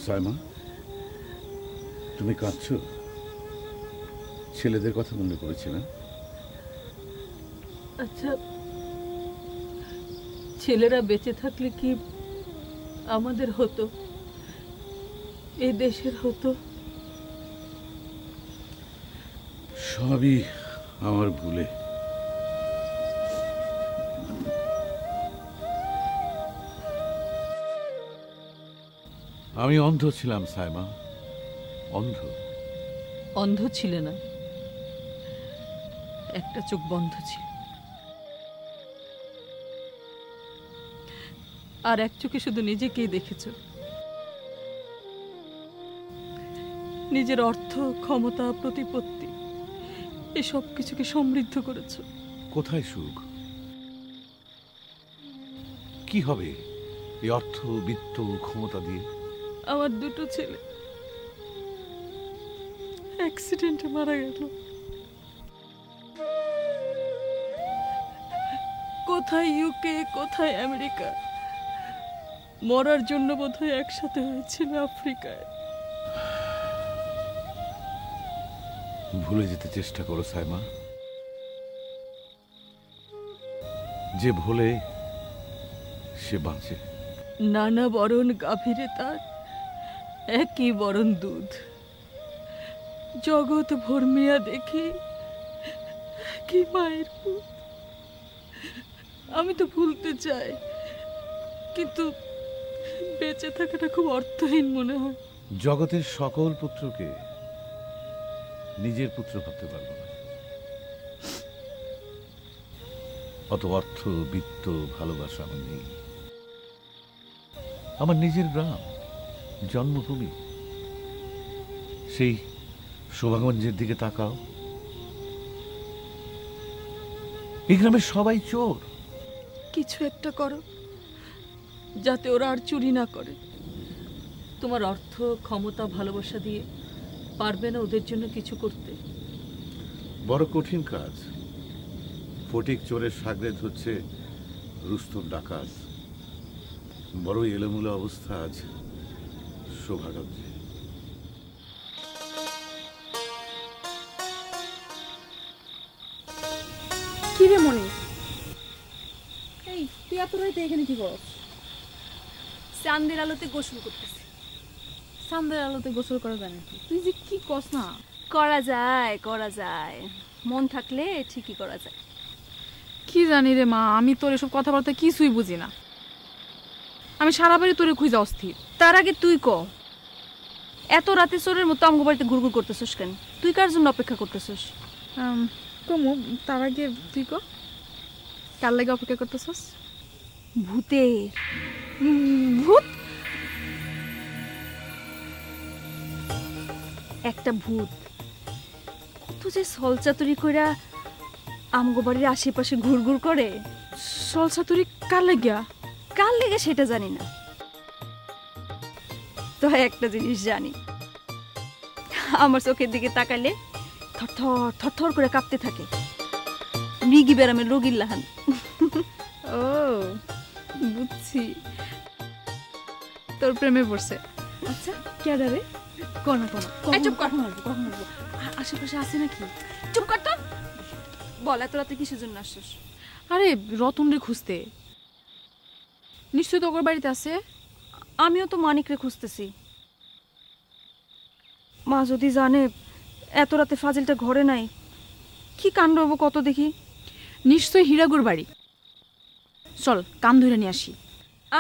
S6: সাইমা, তুমি কাঁদছো? ছেলেদের কথা মনে পড়েছে না?
S3: আচ্ছা, ছেলেরা বেঁচে থাকলে কি আমাদের হতো, এই দেশের হতো?
S6: সবই আমার ভুলে। আমি অন্ধ ছিলাম সাইমা, অন্ধ।
S17: অন্ধ ছিলে না, একটা চোখ বন্ধ ছিল, আর এক চোখে শুধু নিজেকেই দেখেছ। নিজের অর্থ, ক্ষমতা, প্রতিপত্তি এসব কিছুকে সমৃদ্ধ করেছ।
S6: কোথায় সুখ? কি হবে এই অর্থ, বিত্ত, ক্ষমতা দিয়ে?
S17: আমার দুটো ছেলে অ্যাক্সিডেন্টে মারা গেল। কোথায় ইউকে, কোথায় আমেরিকা, মরার জন্য বোধহয় একসাথে হয়েছিল আফ্রিকায়।
S6: ভুলে যেতে চেষ্টা করো সাইমা। যে ভুলে সে বাঁচে।
S17: নানা বরণ গাভীরে তার একই বরণ দুধ। জগৎ ভর্মিয়া দেখি কি মায়ের পুত। আমি তো ভুলতে চাই, কিন্তু বেঁচে থাকাটা খুব অর্থহীন মনে হয়।
S6: জগতের সকল পুত্রকে নিজের পুত্র ভাবতে পারবো না। অত অর্থ, বিত্ত, ভালোবাসা আমার নেই। আমার নিজের গ্রাম, জন্মভূমি, সেই শোভাগঞ্জের দিকে তাকাও। এই গ্রামের সবাই চোর।
S17: কিছু একটা করো যাতে ওরা আর চুরি না করে। তোমার অর্থ, ক্ষমতা, ভালোবাসা দিয়ে পারবে না ওদের জন্য কিছু করতে।
S6: বড় কঠিন কাজ। ফটিক চোরের সাগরেদ হচ্ছে রুস্তম ডাকাত। বড় এলোমেলো অবস্থা আজ শোভাগঞ্জে।
S5: কি রে মনি, এই তুই এত রাইতে এখানে কি করছ? চাঁদের আলোতে গোসল করতেছি। চাঁদের আলোতে গোসল করা যায় নাকি? তুই যে কি কস না।
S18: করা যায়, করা যায়, মন থাকলে ঠিকই করা যায়।
S17: কি জানি রে মা, আমি তোর এসব কথাবার্তা কিছুই বুঝি না। আমি সারা বাড়ি তোরে খুঁজে অস্থির।
S18: তার আগে তুই ক, এত রাতে চোরের মতো আমগো বাড়িতে ঘুরঘুর করতেছিস কেন? তুই কার জন্য অপেক্ষা করতেছিস?
S17: কমু, তার আগে তুই ক, কার লাগে অপেক্ষা করতেছিস?
S18: ভূতের। ভূত? একটা ভূত কত যে সলচাতুরি কইরা আমগো বাড়ির আশেপাশে ঘুরঘুর করে।
S17: সলচাতুরি কার লাগিয়া?
S18: কার লেগে সেটা জানি না, তো একটা জিনিস জানি, আমার চোখের দিকে তাকাইলে থরথর থরথর করে কাঁপতে থাকে। মৃগী ব্যারামের রোগীর লাহান।
S17: ও বুঝছি, তোর প্রেমে পড়ছে।
S18: আচ্ছা
S17: কে রে? কোন কোন
S18: চুপ কর। কখন আসবো?
S17: আশেপাশে আছে নাকি?
S18: চুপ কর তো। বল, এত রাতে কিসের জন্য আসছিস?
S17: আরে রতন রে খুঁজতে। নিশ্চয়ই তো ওর বাড়িতে আছে।
S18: আমিও তো মানিকরে খুঁজতেছি। মা যদি জানে এত রাতে ফাজিলটা ঘরে নাই, কি কাণ্ড হবো কত দেখি।
S17: নিশ্চয়ই হীরাগুর বাড়ি। চল কান ধরে নিয়ে আসি।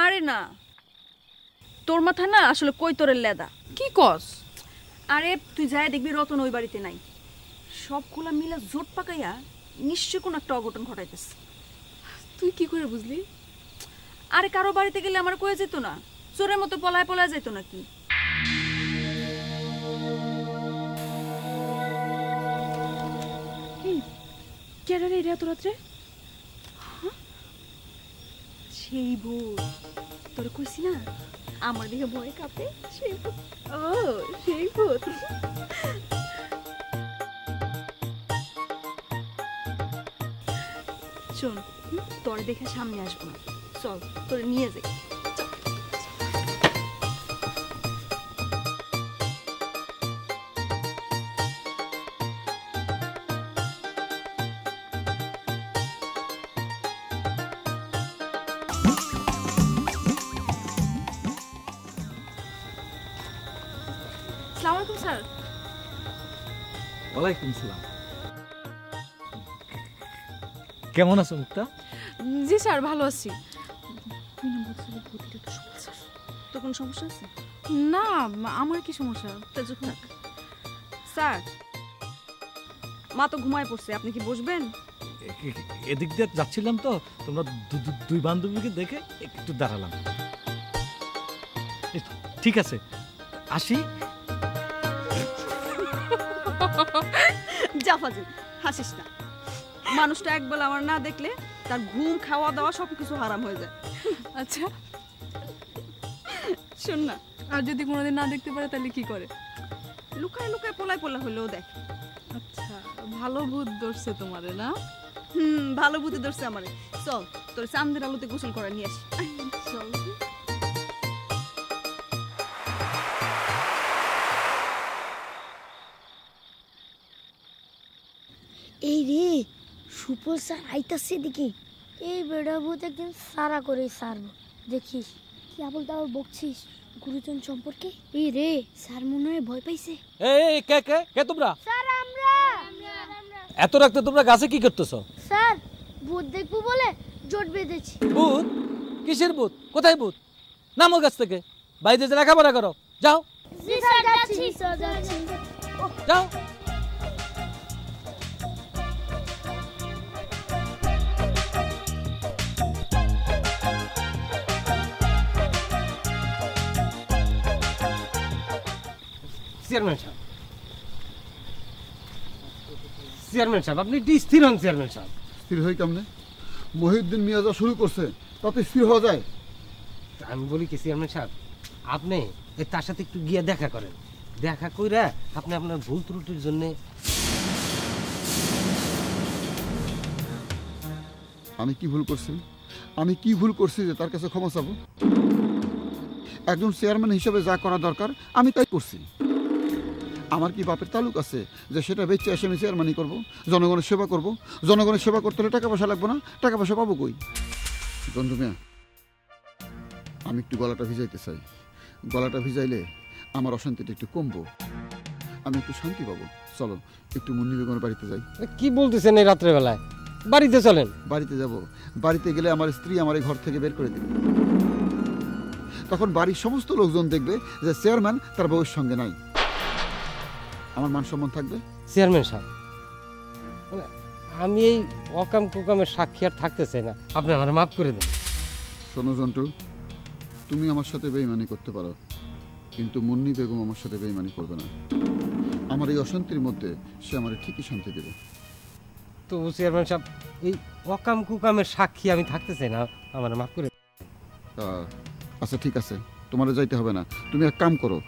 S18: আরে না, তোর মাথা না আসলে কৈতরের লেদা।
S17: কি কস?
S18: আরে তুই যাই দেখবি রতন ওই বাড়িতে নাই। সবগুলা মিলা জোট পাকাইয়া নিশ্চয় কোন একটা অঘটন ঘটাইতেছে।
S17: তুই কি করে বুঝলি?
S18: আরে কারো বাড়িতে গেলে আমার কয়ে যেত না? চোরের মতো পলায় পলায় যেত নাকি?
S17: কেডা রে এত রাত্রে?
S18: সেই ভূত, তোর কইছি না আমার দিকে ভয় কাঁপে, সেই ভূত।
S17: ও সেই ভূত।
S18: শোন, তোর দেখে সামনে আসবো না, চল তোরে নিয়ে যাই।
S17: আসসালামু আলাইকুম স্যার।
S4: ওয়ালাইকুম সালাম। কেমন আছো মুক্তা?
S17: জি স্যার, ভালো আছি।
S18: তোর কোনো সমস্যা আছে?
S17: না, আমার কি সমস্যা?
S18: স্যার মা তো ঘুমায় পড়ছে, আপনি কি বসবেন?
S4: এদিক দিয়ে যাচ্ছিলাম তো, তোমরা দুই বান্ধবীকে দেখে একটু দাঁড়ালাম। ঠিক আছে, আসি।
S18: জাফাজি হাসিস না, মানুষটা একবেলা আমার না দেখলে তার ঘুম খাওয়া দাওয়া সবকিছু হারাম হয়ে যায়।
S5: আচ্ছা শোন না, আর যদি কোনোদিন না দেখতে পারে তাহলে কি করে?
S18: লুকায় লুকায় পোলায় পোলা হলেও দেখ।
S5: আচ্ছা, ভালো ভূত ধরছে তোমারে না?
S18: ভালো বুদ্ধি ধরছে আমারে। চল তোর চাঁদের আলোতে গোসল করে নিয়ে আসি।
S5: চল।
S10: এই রে সুপর স্যার আইতাছে দেখি। এই বেড়া ভূত একদিন সারা করে সারবো, দেখিস। কি আবল তাবল বকছিস গুরুজন সম্পর্কে? এই রে স্যার মনে হয় ভয় পাইছে।
S4: এই কে কে কে তোমরা?
S10: স্যার আমরা।
S4: এত রাতে তোমরা গাছে কি করতেছো?
S10: স্যার ভূত দেখবো বলে জোট বেঁধেছি।
S4: ভূত? কিসের ভূত? কোথায় ভূত? নামো গাছ থেকে, বাইরে যে লেখাপড়া করো। যাও
S10: জি স্যার, যাচ্ছি স্যার, যাচ্ছি।
S4: যাও।
S7: চেয়ারম্যান সাহেব, চেয়ারম্যান সাহেব, আপনি একটু স্থির হন। চেয়ারম্যান সাহেব,
S14: স্থির হই কেমনে? মহিউদ্দিন মিয়া যা শুরু করছে তাতে স্থির হওয়া যায়?
S7: আমি বলি কি চেয়ারম্যান সাহেব, আপনি তার সাথে একটু গিয়ে দেখা করেন। দেখা কইরা আপনি আপনার ভুল ত্রুটির জন্য।
S14: আমি কি ভুল করছি? আমি কি ভুল করছি যে তার কাছে ক্ষমা চাবো? একজন চেয়ারম্যান হিসেবে যা করা দরকার আমি তাই করছি। আমার কি বাপের তালুক আছে যে সেটা বেচে এসে আমি চেয়ারম্যানই করবো, জনগণের সেবা করব? জনগণের সেবা করতে হলে টাকা পয়সা লাগবে না? টাকা পয়সা পাবো কই? বন্ধু মিয়া, আমি একটু গলাটা ভিজাইতে চাই। গলাটা ভিজাইলে আমার অশান্তিটা একটু কমবো, আমি একটু শান্তি পাবো। চলো একটু মুন্নি বেগমের বাড়িতে যাই।
S7: কি বলতেছেন এই রাত্রেবেলায়? বাড়িতে চলেন।
S14: বাড়িতে যাব। বাড়িতে গেলে আমার স্ত্রী আমার এই ঘর থেকে বের করে দেবে। তখন বাড়ির সমস্ত লোকজন দেখবে যে চেয়ারম্যান তার বউয়ের সঙ্গে নাই। আমার মান সম্মান থাকবে।
S7: চেয়ারম্যান সাহেব, আমি এই অকাম কুকামের সাক্ষী আর থাকতে চাই না, আপনি আমার মাফ করে দেন।
S14: শোনো জন্টু, তুমি আমার সাথে বেইমানি করতে পারো, কিন্তু মুন্নি বেগম আমার সাথে বেইমানি করবে না। আমার এই অশান্তির মধ্যে সে আমার ঠিকই শান্তি দেবে।
S7: তো চেয়ারম্যান সাহেব, এই অকাম কুকামের সাক্ষী আমি থাকতে চাই না, আমার মাফ করে।
S14: আচ্ছা ঠিক আছে, তোমার যাইতে হবে না। তুমি এক কাম করো,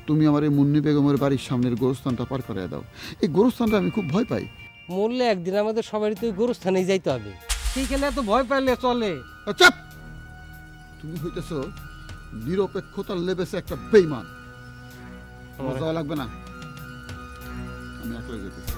S14: তুমি আমার এই মুন্নি বেগমের বাড়ির সামনের গোরস্থানটা পার করে দাও। এই গোরস্থানটা আমি খুব ভয় পাই।
S7: মরলে একদিন আমাদের সবারই তো গোরস্থানেই যাইতে হবে, সেইখানে এত ভয় পাইলে চলে?
S14: আচ্ছা, তুমি হইতেছ নিরপেক্ষতার লেবেসে একটা বেইমান। আমার যাওয়া লাগবে না, আমি একলা যেতেছি।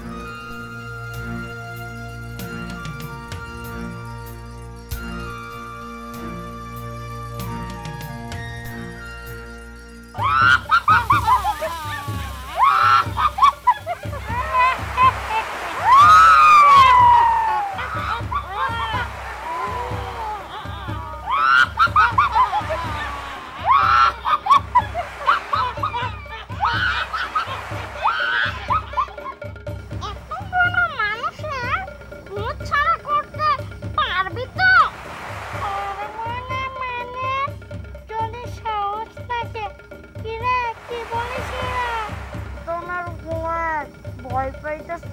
S10: ভয় পাইতেছ?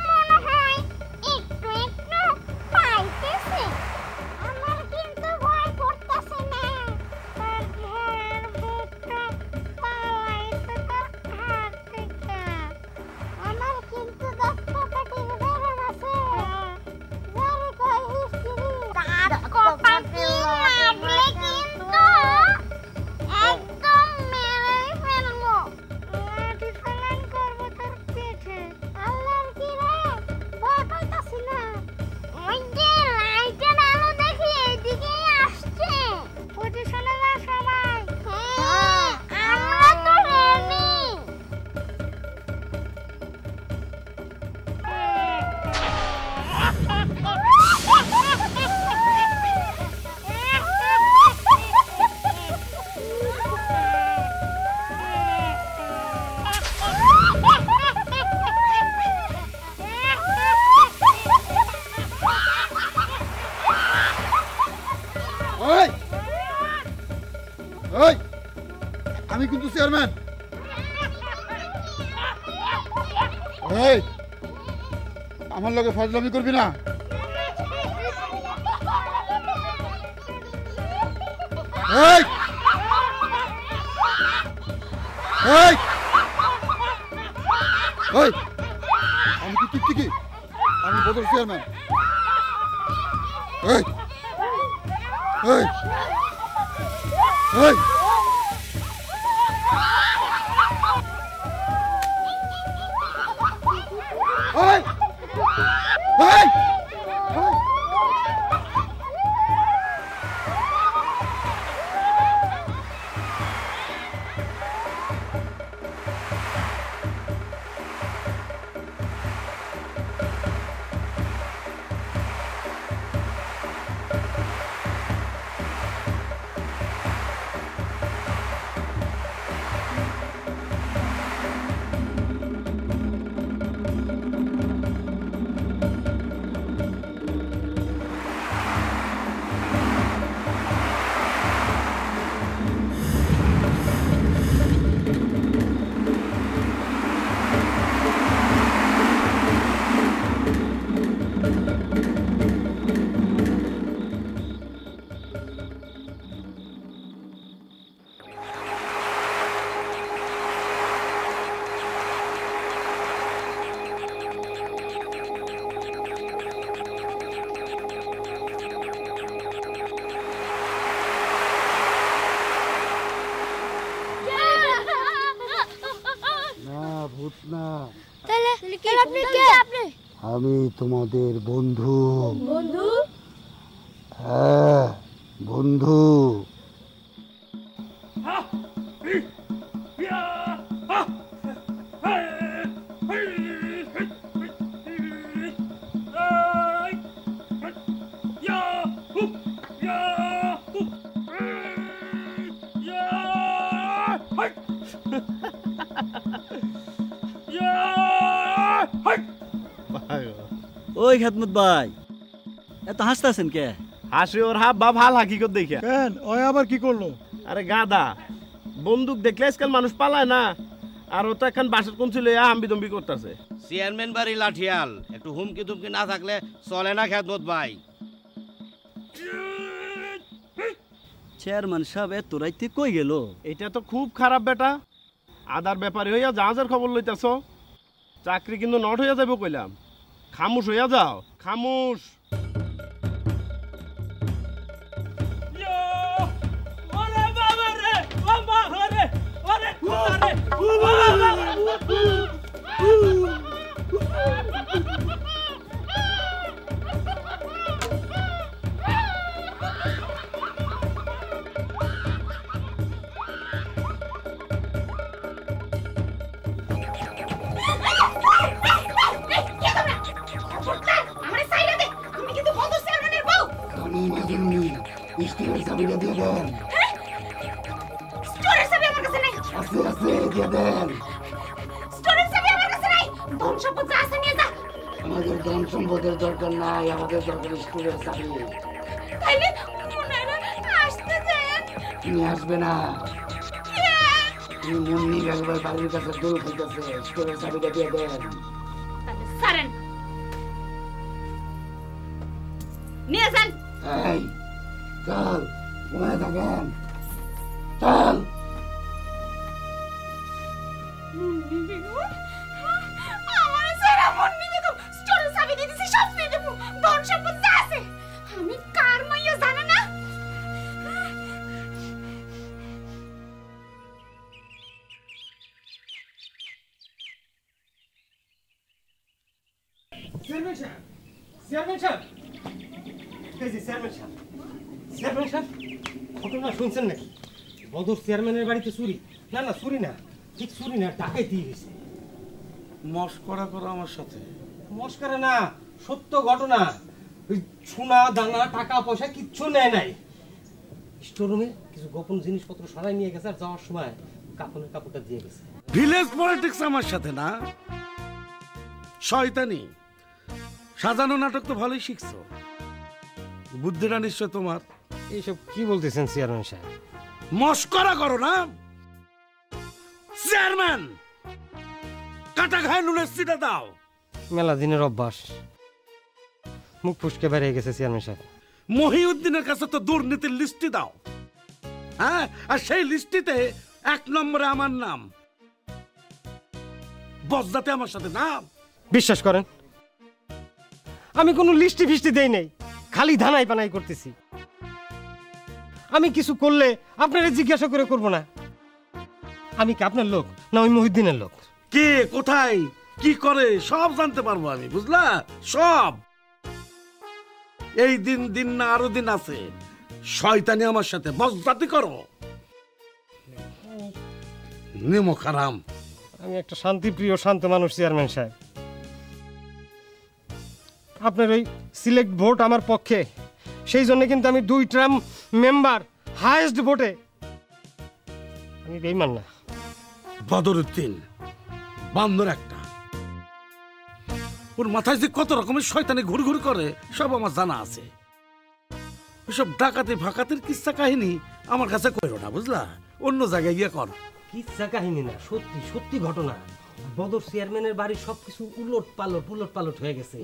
S10: মনে হয় একটু একটু পাইতেছে। আমার কিন্তু ভয় করতেছে না। তার ভয়ের ভূতটা পালাইতে তার হাত থেকে। আমার কিন্তু দক্ষতাটির বেরোন আছে। যারে কয় হিস্ট্রি, তার কপাটি লাগলে কিন্তু একদম মেরেই ফেলবো। লাঠি চালান করবো তোর পিঠে। আল্লাহ
S14: এই আমার লগে ফাজলামি করবি না। এই এই এই আমি কি টিকটিকি? আমি বদর চেয়ারম্যান। এই এই এই এই এই আমি তোমাদের বন্ধু।
S10: বন্ধু?
S14: হ্যাঁ বন্ধু।
S2: ওই খেদমত ভাই এত হাসতেছেন কে?
S22: হাসি ওর হাব বা ভাল হাকিকত দেখে।
S2: কেন ওই আবার কি করলো?
S22: আরে গাদা বন্দুক দেখলে আজকাল মানুষ পালায় না, আর ও তো এখন বাসের কোন ছিল হাম্বিদম্বি করতেছে।
S23: চেয়ারম্যান বাড়ি লাঠিয়াল, একটু হুমকি তুমকি না থাকলে চলে না খেদমত ভাই।
S2: চেয়ারম্যান সাহেব এত রাইতে কই গেল?
S22: এটা তো খুব খারাপ বেটা। আদার ব্যাপারে হইয়া জাহাজের খবর লইতেছ, চাকরি কিন্তু নট হইয়া যাবে কইলাম। খামুশ হইয়া যাও, খামুশ।
S14: স্টোরের চাবিটা দিয়ে দেন।
S10: স্টোরের চাবি আমার কাছে নাই।
S14: আছে আছে দিয়ে দেন।
S10: স্টোরের চাবি আমার কাছে নাই। ধন সম্পদ যা আছে নিয়ে যা।
S14: আমাদের ধন সম্পদের দরকার নাই, আমাদের দরকার স্টোরের চাবি।
S10: তাইলে মুন্নারা আসতে দেন।
S14: তুমি আসবে না। তুমি মুন্নি একবার বাড়ির কাছে দৌড় খাইতেছে, স্টোরের চাবিটা দিয়ে দেন।
S10: তাহলে সারেন নিয়ে যান।
S14: এই চল, কোথায় থাকেন? চল।
S10: আমার সারা মুন্নি বেগম স্টোরের চাবি দিয়ে দিছি, সব নিয়ে দেব। ধন সম্পদ যা আছে। আমি কার মাইয়া জানা না।
S7: চেয়ারম্যান সাহেব, চেয়ারম্যান সাহেব, এই যে চেয়ারম্যান সাহেব, চেয়ারম্যান সাহেব, ঘটনা শুনছেন নাকি? বদর চেয়ারম্যানের বাড়িতে চুরি। না না চুরি না, ঠিক চুরি না, ডাকাইতি হয়েছে।
S11: মস্করা করো আমার সাথে?
S7: মস্করা না, সত্য ঘটনা। ওই সোনা দানা টাকা পয়সা কিচ্ছু নেয় নাই। স্টোররুমে কিছু গোপন জিনিসপত্র সরাই নিয়ে গেছে, আর যাওয়ার সময় কাপড়ের কাপড়টা দিয়ে গেছে।
S11: ভিলেজ পলিটিক্স আমার সাথে না, শয়তানি সাজানো নাটক তো ভালোই শিখছো। বুদ্ধিটা নিশ্চয় তোমার।
S7: এইসব কি বলতেছেন চেয়ারম্যান সাহেব?
S11: মস্করা করো না চেয়ারম্যান। কাটা খায় নুনের সিটা দাও।
S7: মেলা দিনের অভ্যাস, মুখ ফুসকে বেরিয়ে গেছে চেয়ারম্যান সাহেব।
S11: মহিউদ্দিনের কাছে তো দুর্নীতির লিস্টি দাও, হ্যাঁ, আর সেই লিস্টিতে 1 নম্বরে আমার নাম, বজ্জাতে আমার সাথে নাম।
S7: বিশ্বাস করেন আমি কোনো লিস্টি ফিস্টি দেই নাই, খালি ধানাই পানাই করতেছি। আমি কিছু করলে আপনারা জিজ্ঞাসা করে করব না। আমি কি আপনার লোক না ওই মহিউদ্দিনের লোক?
S11: কে কোথায় কি করে সব জানতে পারবো আমি, বুঝলা? সব। এই দিন দিন না আরো দিন আছে, শয়তানি আমার সাথে বজ্জাতি করো, নিমক হারাম।
S7: আমি একটা শান্তিপ্রিয় শান্ত মানুষ চেয়ারম্যান সাহেব। আপনার ওই সিলেক্ট ভোট আমার পক্ষে, সেই জন্য কিন্তু আমি 2 টার্ম মেম্বার হাইয়েস্ট ভোটে। আমি বেঈমান না।
S11: বদরুদ্দিন বান্দর একটা, ওর মাথায় যে কত রকমের শয়তানি ঘুরঘুর করে সব আমার জানা আছে। ওইসব ডাকাতি ফাকাতির কিস্সা কাহিনী আমার কাছে কইরো না, বুঝলা? অন্য জায়গায় গিয়ে কর।
S7: কিচ্ছা কাহিনী না, সত্যি সত্যি ঘটনা। বদর চেয়ারম্যানের বাড়ি সবকিছু উলট পালট হয়ে গেছে।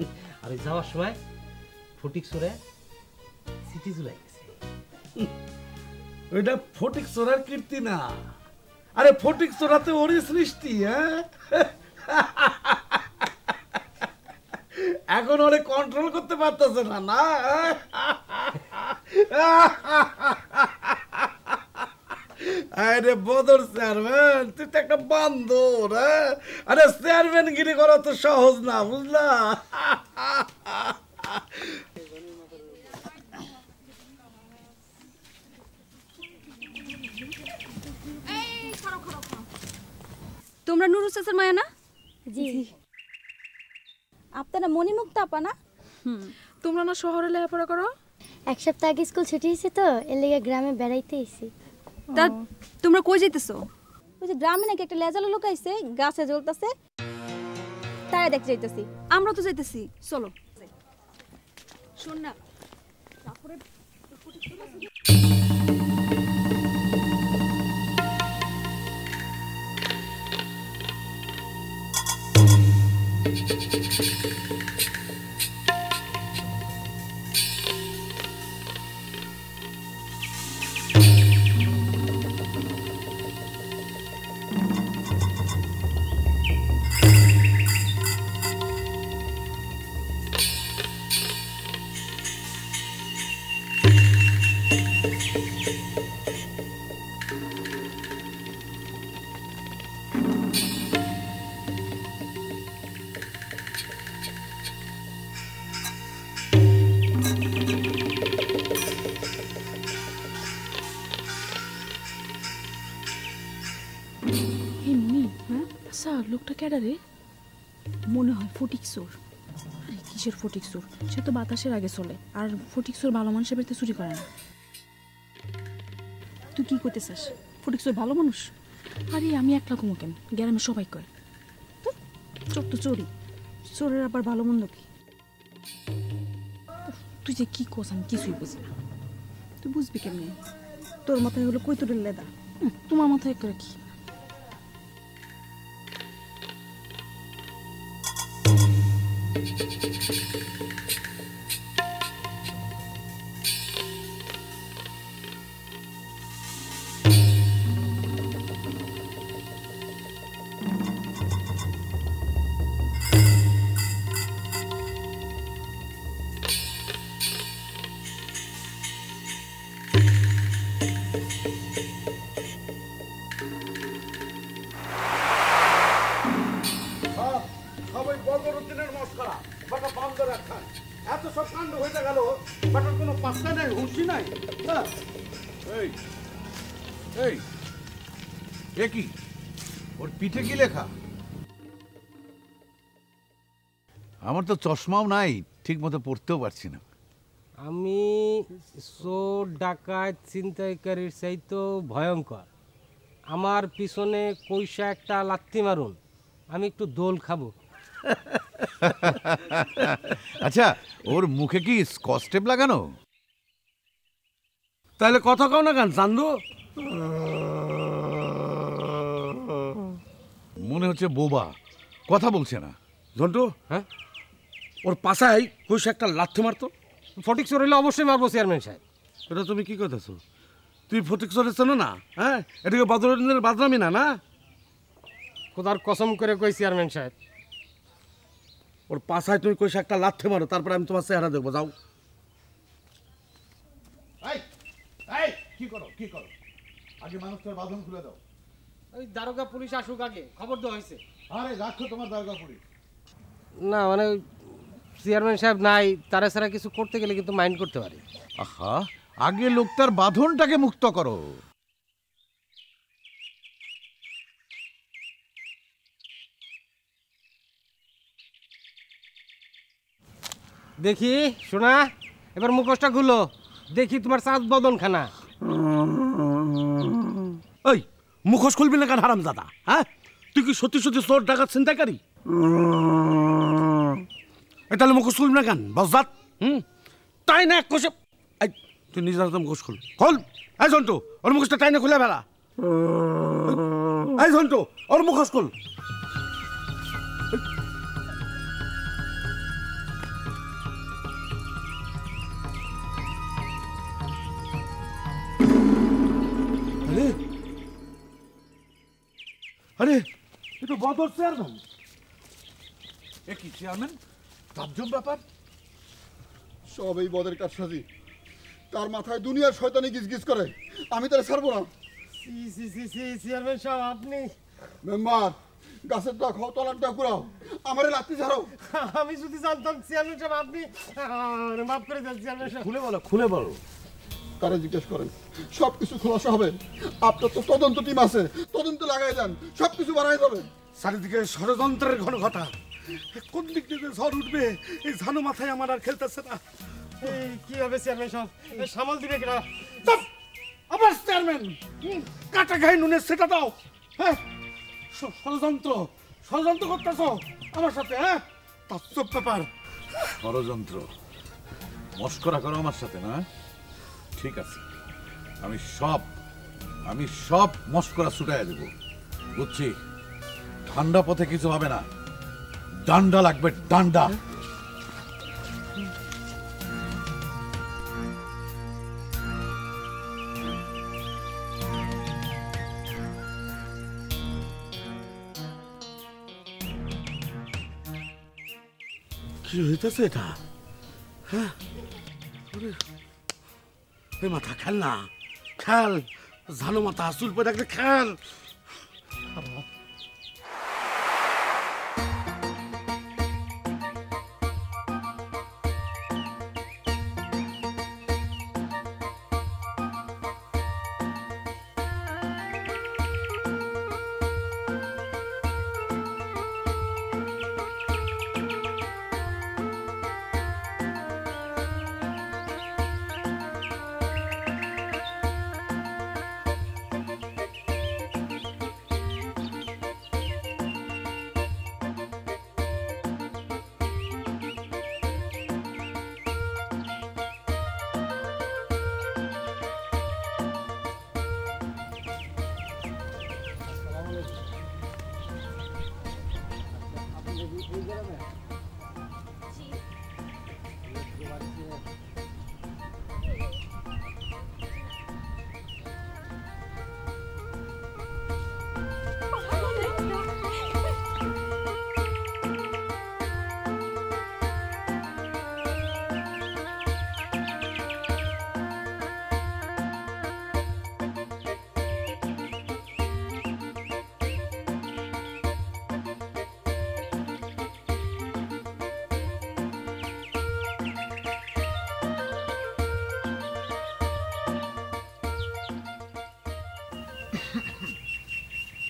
S7: আর ওই যাওয়ার সময় ফটিক সরে সিটি জুলাই গেছে।
S11: ওইটা ফটিক চোরার কীর্তি না, আরে ফটিক চোরাতে ওরই সৃষ্টি। হ্যাঁ, এখন ওরে কন্ট্রোল করতে পারতেছে না। না আরে বদর চেয়ারম্যান, তুই তো একটা বান্দর। আরে চেয়ারম্যান গিরি করা তো সহজ না, বুঝলা?
S18: তোমরা নুরু চাচার মায়া না?
S10: জি।
S18: আপনারা মণিমুক্ত আপা না?
S5: তোমরা না শহরে লেখাপড়া করো?
S10: 1 সপ্তাহ আগে স্কুল ছুটি হয়েছে তো, এর লেগে গ্রামে বেড়াইতে এসেছি।
S18: তা তোমরা কই যাইতেছো? ওই যে গ্রামে নাকি একটা লেজালো লোক আইছে, গাছে জ্বলতাছে, তাই দেখতে যাইতেছি। আমরা তো যাইতেছি, চলো। শোন না, তারপরে
S5: লোকটা কেডা রে? মনে হয় ফটিক চোর। আরে কিসের ফটিক চোর? সে তো বাতাসের আগে চলে, আর ফটিক চোর ভালো মানুষের বাড়িতে চুরি করে না। তুই কি করতে চাস? ফটিক চোর ভালো মানুষ? আরে আমি একলা কমো কেন, গ্রামে সবাই কয় চোর তো চোরই, চোরের আবার ভালো মন্দ কি? তুই যে কি কোস আমি কিছুই বুঝি না। তুই বুঝবি কেমনি? তোর মাথায় হলো কৈতুরের লেদা, তোমার মাথায় করে কি?
S11: এত সব কাণ্ড হয়ে গেল, বাটার কোনো পাত্তা নাই, হুঁশি নাই।
S6: এই এ কি, ওর পিঠে কি লেখা? আমার তো চশমাও নাই, ঠিক মতো পড়তেও পারছি না।
S7: আমি চোর ডাকাত ছিনতাইকারীর চাইতো ভয়ঙ্কর। আমার পিছনে কইসা একটা লাথি মারুন, আমি একটু দোল খাবো।
S6: আচ্ছা, ওর মুখে কি স্কচ টেপ লাগানো?
S11: তাহলে কথা কও না কেন চান্দু?
S6: মনে হচ্ছে বোবা,
S11: কথা বলছে না ঝন্টু। হ্যাঁ, ওর পাশায় কইস একটা লাথি মারতো।
S7: ফটিক চোর হইলে অবশ্যই মারবো চেয়ারম্যান সাহেব।
S11: এটা তুমি কি করতেছো? তুই ফটিক চোরের চেনো না? হ্যাঁ, এটাকে বদরুদ্দিনের বাদনামি না? না,
S7: খোদার কসম করে কই চেয়ারম্যান সাহেব,
S11: ওর পাশায় তুমি কইস একটা লাথি মারো, তারপরে আমি তোমার চেহারা দেখবো। যাও।
S6: কি করো কি করো? আগে মানুষটার বাঁধন খুলে দাও।
S7: ওই দারোগা পুলিশ আসুক, আগে খবর দেওয়া হয়েছে।
S6: আরে রাখো তোমার দারোগা পুলিশ।
S7: না মানে চেয়ারম্যান সাহেব নাই, তারা ছাড়া কিছু করতে গেলে কিন্তু মাইন্ড করতে পারি।
S6: আহা, আগে লোকটার বাঁধনটাকে মুক্ত করো।
S7: দেখি শোনা, এবার মুখোশটা খুলো, দেখি তোমার চাঁদ বদন খানা।
S11: ওই মুখোশ খুলবি না কেন হারামজাদা? হ্যাঁ, তুই কি সত্যি সত্যি চোর ডাকাত ছিনতাইকারী? তাহলে মুখোশ খুলবি না কেন বজ্জাত? তাই না কোষে তুই নিজের হাতে মুখোশ খুল। খোল। এই ঝন্টু, ওর মুখোশটা টাইনে খুলে ফেলা। এই ঝন্টু, ওর মুখোশ খুল। আরে এটা বদর চেয়ারম্যান।
S6: এ কি চেয়ারম্যান, তাজ্জব ব্যাপার।
S14: সব এই বদের কারসাজি। তার মাথায় দুনিয়ার শয়তানি গিজগিজ করে, আমি তারা ছাড়বো না।
S7: চেয়ারম্যান সাহেব আপনি?
S14: মেম্বার, গাছের ডাক হও, তলার ডাক ঘুরাও, আমারে লাত্তি ছাড়াও।
S7: আমি যদি জানতাম চেয়ারম্যান সাহেব আপনি, মাফ করে দেন চেয়ারম্যান সাহেব।
S11: খুলে বলো, খুলে বলো।
S14: তারা জিজ্ঞেস করেন, সব কিছু খোলাসা হবে। আপনার তো তদন্ত টিম আছে, তদন্ত লাগাই দেন, সব কিছু বাড়াই যাবে।
S11: চারিদিকে ষড়যন্ত্রের ঘন ঘটা। কোন দিক থেকে ঝড় উঠবে এই ঝানু মাথায় আমার আর খেলতেছে না।
S7: কি হবে চেয়ারম্যান সাহেব, সামাল দিবে কিনা?
S11: আবার চেয়ারম্যান, কাটা গায়ে নুনের সেটা দাও। হ্যাঁ, ষড়যন্ত্র ষড়যন্ত্র করতেছ আমার সাথে। হ্যাঁ, তাজ্জব ব্যাপার।
S6: ষড়যন্ত্র মস্করা করো আমার সাথে না? ঠিক আছে, আমি সব মস্করা ছুটাইয়া দেব। বুঝছি, ঠান্ডা পথে কিছু হবে না, ডান্ডা লাগবে, ডান্ডা।
S11: কি হইতেছে এটা? হ্যাঁ, মাথা খেল না, খেল। ঝানু মাথা চুল পরে থাকলে খেল।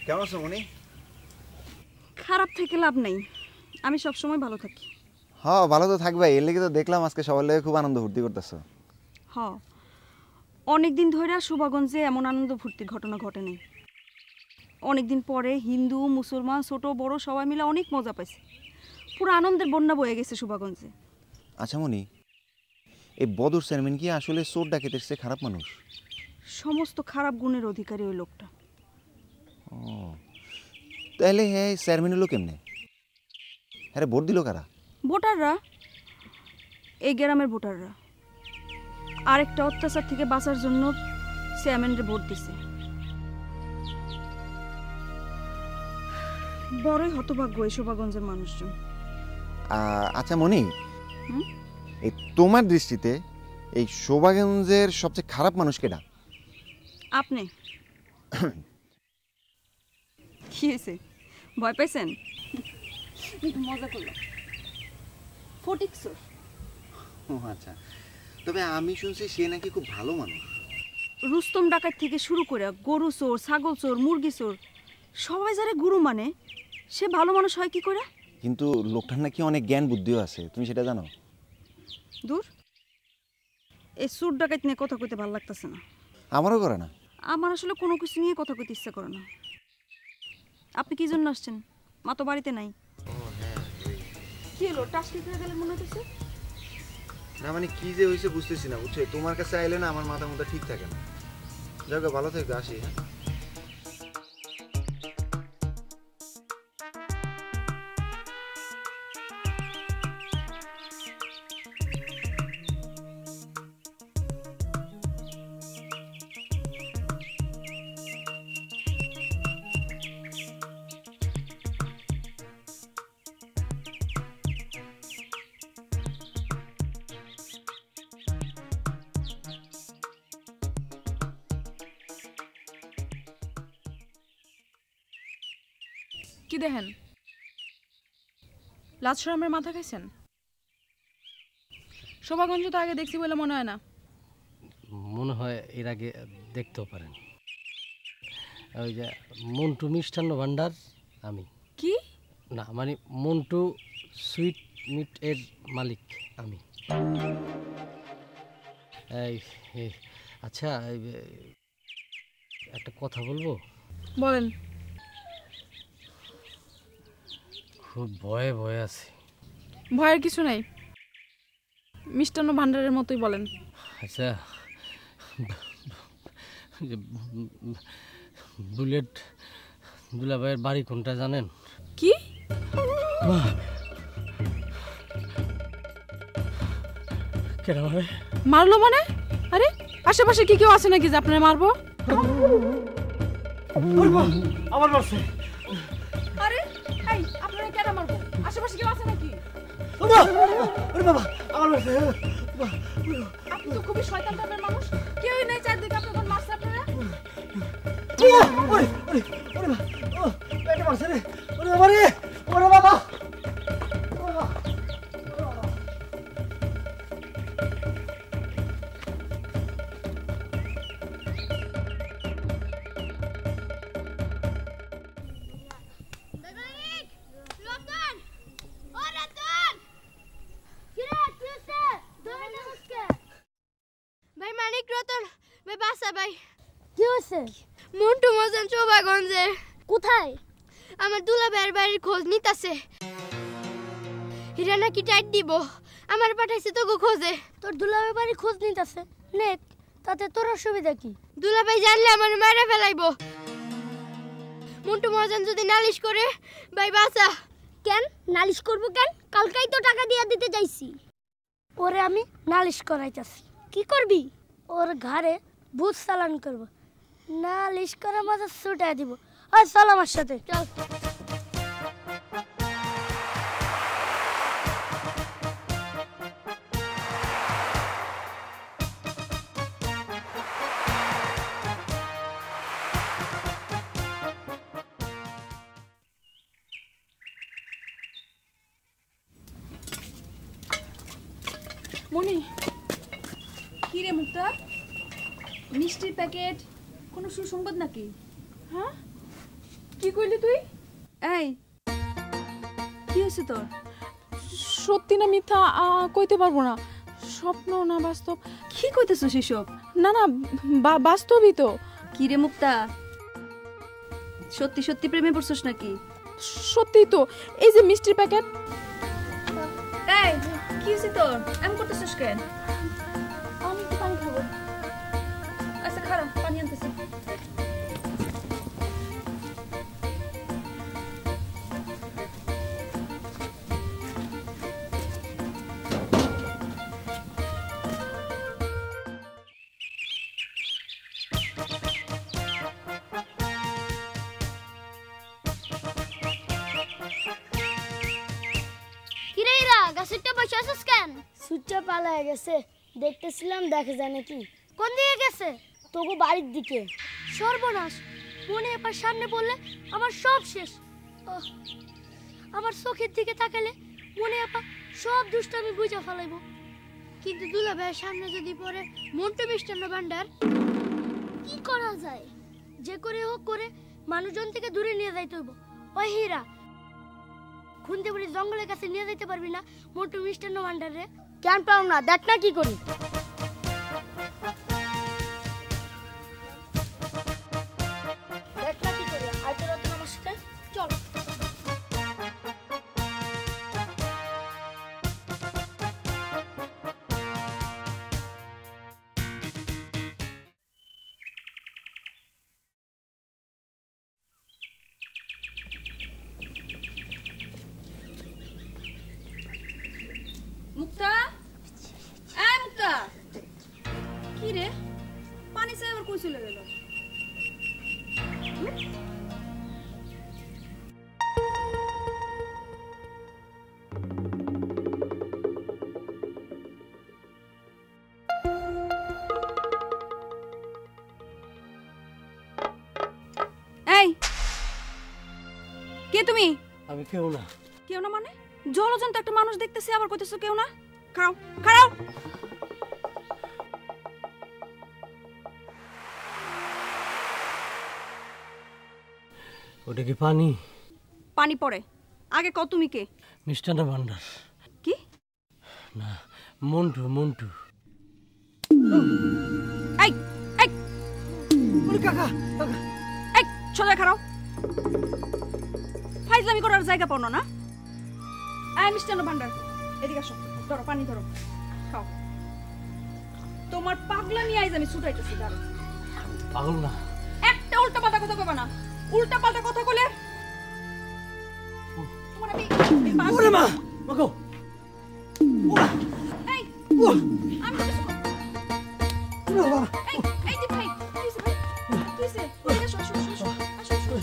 S13: কেমন আছো মনি?
S18: খারাপ থেকে লাভ নাই, আমি সব সময় ভালো থাকি।
S13: হ্যাঁ, ভালো তো থাকবে। এর লেগে তো দেখলাম আজকে সবার লেগে খুব আনন্দ ফুর্তি করতেছো।
S18: হ্যাঁ, অনেকদিন ধরে শোভাগঞ্জে এমন আনন্দ ফুর্তির ঘটনা ঘটে নাই। অনেকদিন পরে হিন্দু মুসলমান ছোট বড় সবাই মিলে অনেক মজা পাইছে। পুরো আনন্দের বন্যা বয়ে গেছে শোভাগঞ্জে।
S13: আচ্ছা মনি, এই বদর চেয়ারম্যান কি আসলে চোর ডাকাতের চেয়ে খারাপ মানুষ?
S18: সমস্ত খারাপ গুণের অধিকারী ওই লোকটা।
S13: ও, তাহলে হ্যাঁ, চেয়ারম্যান হলো কেমনে? হ্যাঁ ভোট দিল কারা?
S18: ভোটাররা, এই গ্রামের ভোটাররা। আরেকটা অত্যাচার থেকে বাঁচার জন্য চেয়ারম্যানের ভোট দিছে। বড়ই হতভাগ্য এই শোভাগঞ্জের মানুষজন।
S13: আচ্ছা মনি, এই তোমার দৃষ্টিতে এই শোভাগঞ্জের সবচেয়ে খারাপ মানুষ কেডা?
S18: আপনি। কি হয়েছে, ভয় পাইছেন? মজা করলাম। ফটিক চোর।
S13: ও আচ্ছা, তবে আমি শুনছি সে নাকি খুব ভালো মানুষ।
S18: রুস্তম ডাকাত থেকে শুরু করে গরু চোর, ছাগল চোর, মুরগি চোর, সবাই যারা গুরু মানে সে ভালো মানুষ হয় কি করে?
S13: কিন্তু লোকটার নাকি অনেক জ্ঞান বুদ্ধিও আছে, তুমি সেটা জানো?
S18: দূর, এই চোর ডাকাত নিয়ে কথা কইতে ভালো লাগতেছে না।
S13: আমারও করে না।
S18: আমার আসলে কোনো কিছু নিয়ে কথা কইতে ইচ্ছা করে না। আপনি কি জন্য আসছেন? মা তো বাড়িতে নাই। কি হলো, টাসকি খেয়ে গেলেন মনে হচ্ছে?
S13: না মানে কি যে হয়েছে বুঝতেছি না, বুঝছো? তোমার কাছে আইলে না আমার মাথা মুথা ঠিক থাকে না। যাও, ভালো থেকে আসি।
S5: কি দেখেন, লাজ শরমের মাথা খাইছেন? শোভাগঞ্জ তো আগে দেখছি বলে মনে হয় না।
S7: মনে হয় এর আগে দেখতেও পারেন। ওই যে মন্টু মিষ্টান্ন ভান্ডার আমি।
S5: কি?
S7: না মানে মন্টু সুইট মিট এর মালিক আমি। আচ্ছা, একটা কথা বলবো?
S5: বলেন।
S7: খুব ভয়ে ভয়ে আছে।
S5: ভয়ের কিছু নাই, মিষ্টান্ন ভান্ডারের মতোই বলেন।
S7: আচ্ছা, বুলেট দুলাভাইয়ের বাড়ি কোনটা জানেন?
S5: কি? মারলো মানে? আরে আশেপাশে কি কেউ আছে নাকি যে আপনারা মারবো?
S20: আমার মারছে।
S5: আরে এই আপনারা কেন মারবো? আশেপাশে কেউ আছে নাকি?
S20: আরে বাবা, আমার মারছে।
S5: আপনি তো খুবই শয়তান টাইপের মানুষ। কেউই নেই চারদিকে, আপনি কোন মারছে আপনারা?
S20: ওরে বাবা, পেটে মারছে রে। ওরে বাবা রে, ওরে বাবা।
S10: মন্টু মজন শোভাগঞ্জে। কোথায়? আমার দুলাভাইয়ের বাড়ির খোঁজ নিতাছে। হীরা নাকি টাইট দিব, আমার পাঠাইছে তোকে খোঁজে। তোর দুলাভাইয়ের বাড়ির খোঁজ নিতাছে? নেক, তাতে তোর অসুবিধা কি? দুলাভাই জানলে আমার মারা ফেলাইব। মন্টু মজন যদি নালিশ করে, ভাই বাঁচা। কেন নালিশ করব কেন? কালকেই তো টাকা দিয়ে দিতে চাইছি। ওরে আমি নালিশ করাইতাছি। কি করবি? ওর ঘরে ভূত চালান করব। নালিশ করে মাথা ছুটাই দিব। আর চল আমার সাথে, চল।
S5: মনি, কি রে মুক্তা? মিষ্টির প্যাকেট, কোনো সুসংবাদ নাকি? হ্যাঁ, কি কইলি তুই?
S18: এই কি হয়েছে তোর?
S5: সত্যি না মিথ্যা কইতে পারবো না। স্বপ্ন না বাস্তব?
S18: কি কইতেছ সেসব?
S5: না না, বাস্তবই তো।
S18: কি রে মুক্তা, সত্যি সত্যি প্রেমে পড়ছস নাকি?
S5: সত্যি তো। এই যে মিষ্টির প্যাকেট।
S18: এই কি হয়েছে তোর? এমন করতেছস কেন?
S5: আমি কি পানি খাবো?
S18: আচ্ছা খারাপ, পানি আনতেছি।
S10: গাছটা বসে আছিস কেন? সুচ্চা পালায় গেছে, দেখতেছিলাম দেখে যায় নাকি। কোন দিকে গেছে? তোকে বাড়ির দিকে। সর্বনাশ, মনে এবার সামনে পড়লে আমার সব শেষ। আমার চোখের দিকে তাকালে মনে আপা সব দুষ্ট আমি বুঝা ফেলাইব। কিন্তু দুলা ভাইয়ের সামনে যদি পড়ে মন্টু মিষ্টান্ন ভান্ডার, কি করা যায়? যে করে হোক করে মানুষজন থেকে দূরে নিয়ে যাইতে হইব। ওই হীরা, খুনতে বলি জঙ্গলের কাছে নিয়ে যাইতে পারবি না মন্টু মিষ্টান্ন ভান্ডারে? কেন পাও না, দেখ না কি করি। দেখ না কি করি, আজ রাতে আমার সাথে চল।
S18: মুক্তা, মুক্তা, কি রে পানি চাই আবার কই চলে গেল? এই কে তুমি?
S3: আমি কেউ না।
S18: কেউ না মানে? জলজন্ত একটা মানুষ দেখতেছি আবার কইতেছো কেউ না? খাও খাও।
S3: ওটা কি পানি?
S18: পানি পড়ে। আগে কও তুমি কে?
S3: মিষ্টান্ন ভান্ডার।
S18: কি?
S3: না, মন্টু মন্টু।
S18: এই এই
S3: ওরে কাকা কাকা,
S18: এই সোজা খাও। ফাইজলামি করার জায়গা পাও না? এই মিষ্টান্ন ভান্ডার, এদিকে আসো, ধরো পানি ধরো, খাও। তোমার পাগলামি আইজ আমি ছুটাইতেছি। দাঁড়াও।
S3: পাগল না।
S18: একটা উল্টা পাল্টা কথা কইবা না। উল্টা পাল্টা কথা কইলে তোমার আমি
S3: ওরে মা, মাগো।
S18: এই আমি কিছু এই এই দি ভাই, প্লিজ ভাই, প্লিজ এদিকে আসো আসো আসো আসো আসো।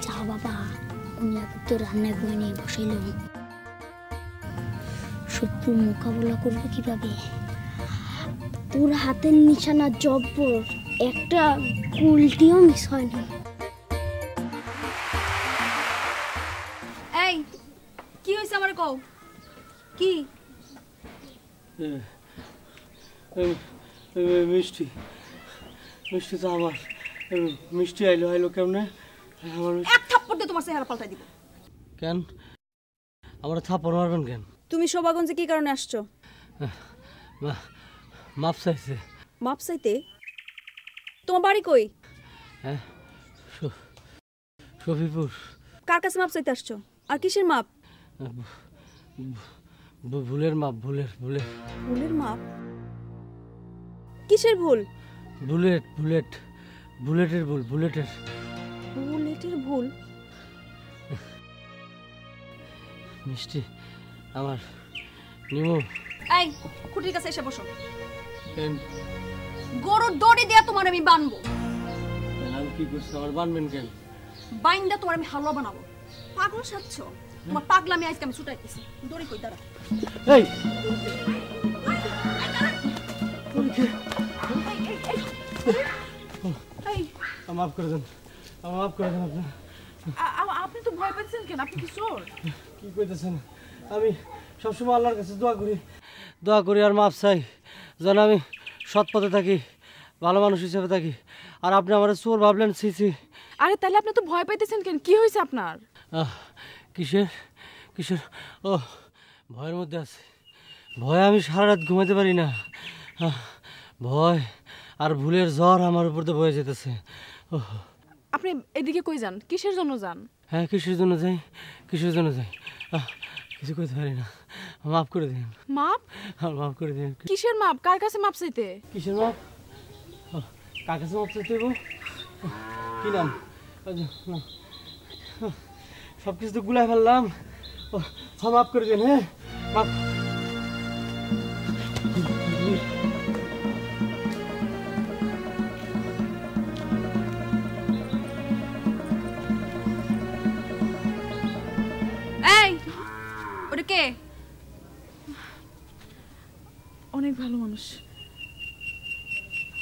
S10: যাও বাবা, উনি তো রান্নায় বই নিয়ে বসাইল। শত্রুর মোকাবেলা করবো কিভাবে? ওর হাতের নিশানা জব্বর, একটা গুলটিও মিস হয়নি।
S18: এই কি হইছে আমার কও? কি?
S3: মিষ্টি, মিষ্টি তো আমার। মিষ্টি আইলো আইলো কেমনে? আমার
S18: এক থাপ্পড় দিয়ে তোমার চেহারা পাল্টাই দিব।
S3: কেন আমার থাপ্পড় মারবেন কেন?
S18: তুমি শোভাগঞ্জে কি কারণে আসছো?
S3: মাপ চাইছে।
S18: মাপ চাইতে? তোমার বাড়ি কই?
S3: হ্যাঁ, শফিপুর।
S18: কার কাছে মাপ চাইতে আসছো? আর কিসের মাপ?
S3: ভুলের মাপ। ভুলের ভুলের
S18: ভুলের মাপ? কিসের ভুল?
S3: বুলেট বুলেট বুলেটের ভুল। বুলেটের
S18: বুলেটের ভুল?
S3: মিষ্টি আমার নিমু।
S18: এই খুঁটির কাছে এসে বসো।
S3: কেন?
S18: গরুর দড়ি দিয়ে তোমার আমি বানবো।
S3: আমি কি করছি? আমার বানবেন কেন?
S18: বাইন্দা তোমার আমি হালুয়া বানাবো। পাগল সাচ্ছ? তোমার পাগলামি আজকে আমি ছুটাইতেছি। দড়ি কই? দাঁড়া।
S3: এই মাফ করে দেন, মাফ করে দেন।
S5: আপনি তো ভয় পাচ্ছেন কেন? আপনি কি চোর?
S3: কি কইতেছেন? আমি সবসময় আল্লাহর কাছে দোয়া করি আর মাফ চাই, যেন আমি সৎ পথে থাকি, ভালো মানুষ হিসেবে থাকি। আর আপনি আমার চোর ভাবলেন? ছি।
S5: আরে তাহলে আপনি তো ভয় পাইতেছেন কেন? কি হয়েছে আপনার?
S3: কিসের কিসের? ও ভয়ের মধ্যে আছে। ভয়ে আমি সারা রাত ঘুমাতে পারি না। ভয় আর ভুলের জ্বর আমার উপর তো বয়ে যেতেছে।
S5: আপনি এদিকে কই যান? কিসের জন্য যান?
S3: হ্যাঁ, কিসের জন্য যাই? কিসের জন্য যাই কিছু কইতে পারি না। মাফ করে দিন।
S5: মাপ?
S3: মাফ করে দিন।
S5: কিসের মাপ? কার কাছে মাপ চাইতে?
S3: কিসের মাপ? কার কাছে মাপ চাইতে? কি নাম? সব কিছু তো গুলাই ফেললাম। মাফ করে দিন। হ্যাঁ, মাফ।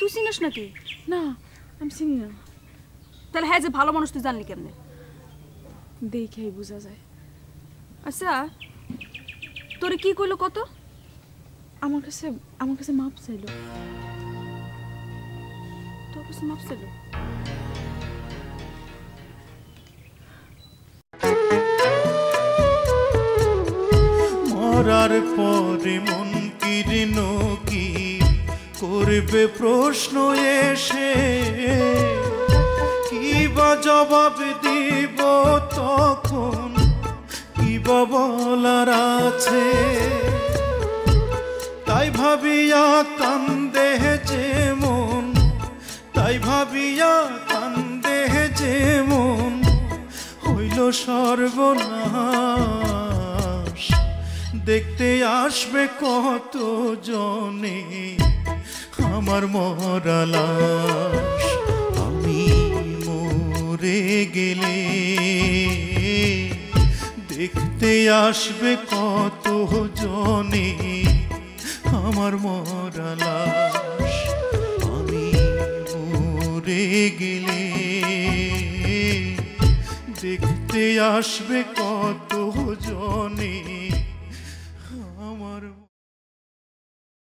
S18: তুই চিনিস নাকি?
S5: না আমি চিনি না।
S18: তাহলে হ্যাঁ যে ভালো মানুষ তুই জানলি কেমনে?
S5: দেখেই বোঝা যায়।
S18: আচ্ছা তোরে কি কইলো কত?
S5: আমার কাছে মাপ চাইলো।
S18: তোর কাছে মাপ চাইলো?
S1: মরার পরে মন কিরণ কি করবে প্রশ্ন এসে, কি বা জবাব দিব তখন, কি বা বলার আছে। তাই ভাবিয়া কান্দে যে মন, তাই ভাবিয়া কান্দে যে মন, হইল সর্বনাশ। দেখতে আসবে কত জনে আমার মরা লাশ। আমি মরে গেলে দেখতে আসবে কত জনে আমার মরা লাশ। আমি মরে গেলে দেখতে আসবে কত জনে